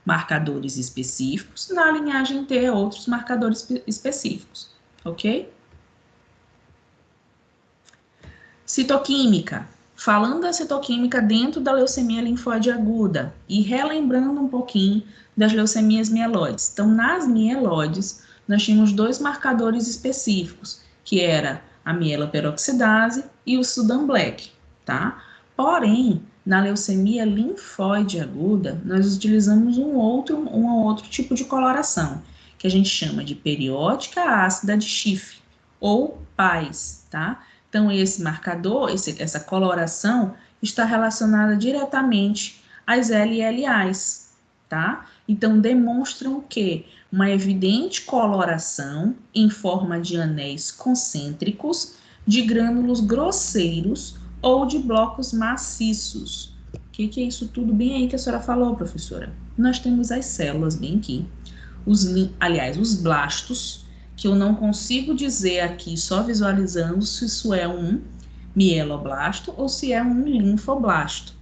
marcadores específicos, na linhagem T outros marcadores específicos, ok? Citoquímica. Falando da citoquímica dentro da leucemia linfóide aguda e relembrando um pouquinho das leucemias mieloides. Então, nas mieloides, nós tínhamos dois marcadores específicos, que era a mieloperoxidase e o Sudan Black, tá? Porém, na leucemia linfóide aguda, nós utilizamos um outro tipo de coloração, que a gente chama de periódica ácida de Schiff, ou PAS, tá? Então, esse marcador, essa coloração, está relacionada diretamente às LLAs, tá? Então, demonstram o quê? Uma evidente coloração em forma de anéis concêntricos, de grânulos grosseiros ou de blocos maciços. O que é isso tudo bem aí que a senhora falou, professora? Nós temos as células bem aqui. Os blastos, que eu não consigo dizer aqui só visualizando se isso é um mieloblasto ou se é um linfoblasto,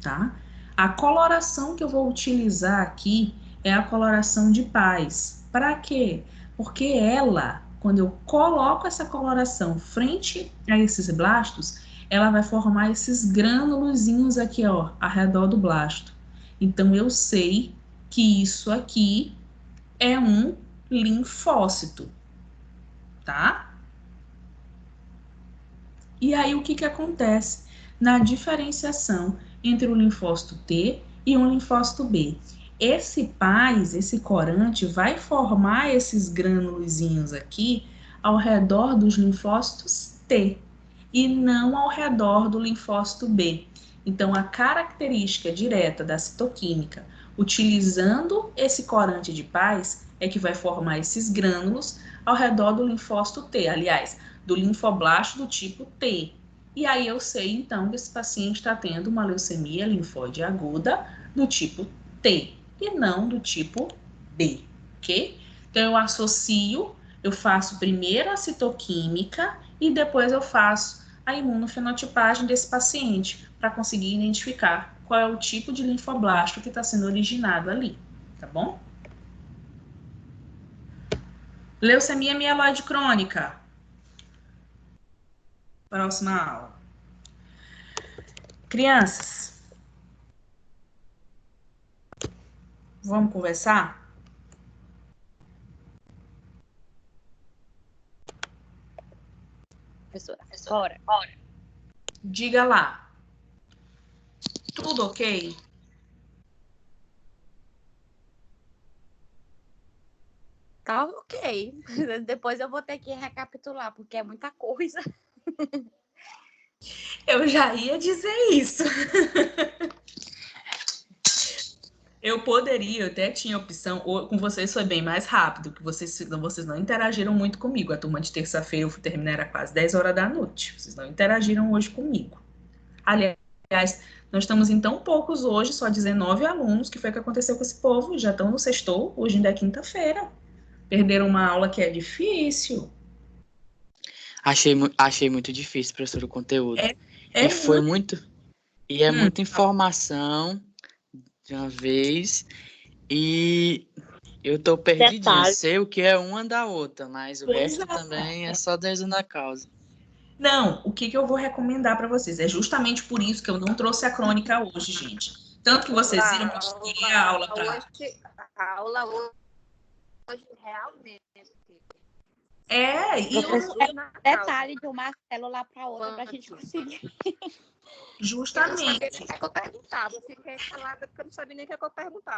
tá? A coloração que eu vou utilizar aqui é a coloração de paz. Para quê? Porque ela, quando eu coloco essa coloração frente a esses blastos, ela vai formar esses grânulozinhos aqui, ó, ao redor do blasto. Então, eu sei que isso aqui é um linfócito, tá? E aí, o que acontece na diferenciação entre o linfócito T e um linfócito B? Esse PAS, esse corante, vai formar esses grânulozinhos aqui ao redor dos linfócitos T e não ao redor do linfócito B. Então, a característica direta da citoquímica, utilizando esse corante de PAS, é que vai formar esses grânulos ao redor do linfócito T. Aliás, do linfoblasto do tipo T. E aí eu sei, então, que esse paciente está tendo uma leucemia linfóide aguda do tipo T e não do tipo B, ok? Então, eu associo, eu faço primeiro a citoquímica e depois eu faço a imunofenotipagem desse paciente para conseguir identificar qual é o tipo de linfoblasto que está sendo originado ali, tá bom? Leucemia mieloide crônica. Próxima aula. Crianças, vamos conversar? Professora, bora. Diga lá. Tudo ok? Tá ok. Depois eu vou ter que recapitular, porque é muita coisa. Eu já ia dizer isso. Eu poderia, eu até tinha opção, ou com vocês foi bem mais rápido, que vocês não interagiram muito comigo. A turma de terça-feira eu fui terminar era quase 10 horas da noite. Vocês não interagiram hoje comigo. Aliás, nós estamos em tão poucos hoje, só 19 alunos, que foi o que aconteceu com esse povo, já estão no sextou, hoje ainda é quinta-feira. Perderam uma aula que é difícil. Achei muito difícil, professor, o conteúdo. E foi muita informação de uma vez. E eu tô perdidinho. Detalhe. Sei o que é uma da outra, mas o Pois resto é. também é só Deus na causa. Não, o que eu vou recomendar para vocês? É justamente por isso que eu não trouxe a crônica hoje, gente. Tanto que vocês viram que eu escolhi a aula para... A aula hoje realmente. E Detalhe do Marcelo lá para outra, para a gente conseguir. justamente. Eu não sabia nem o que eu perguntava. Eu fiquei calada porque eu não sabia nem o que eu perguntava.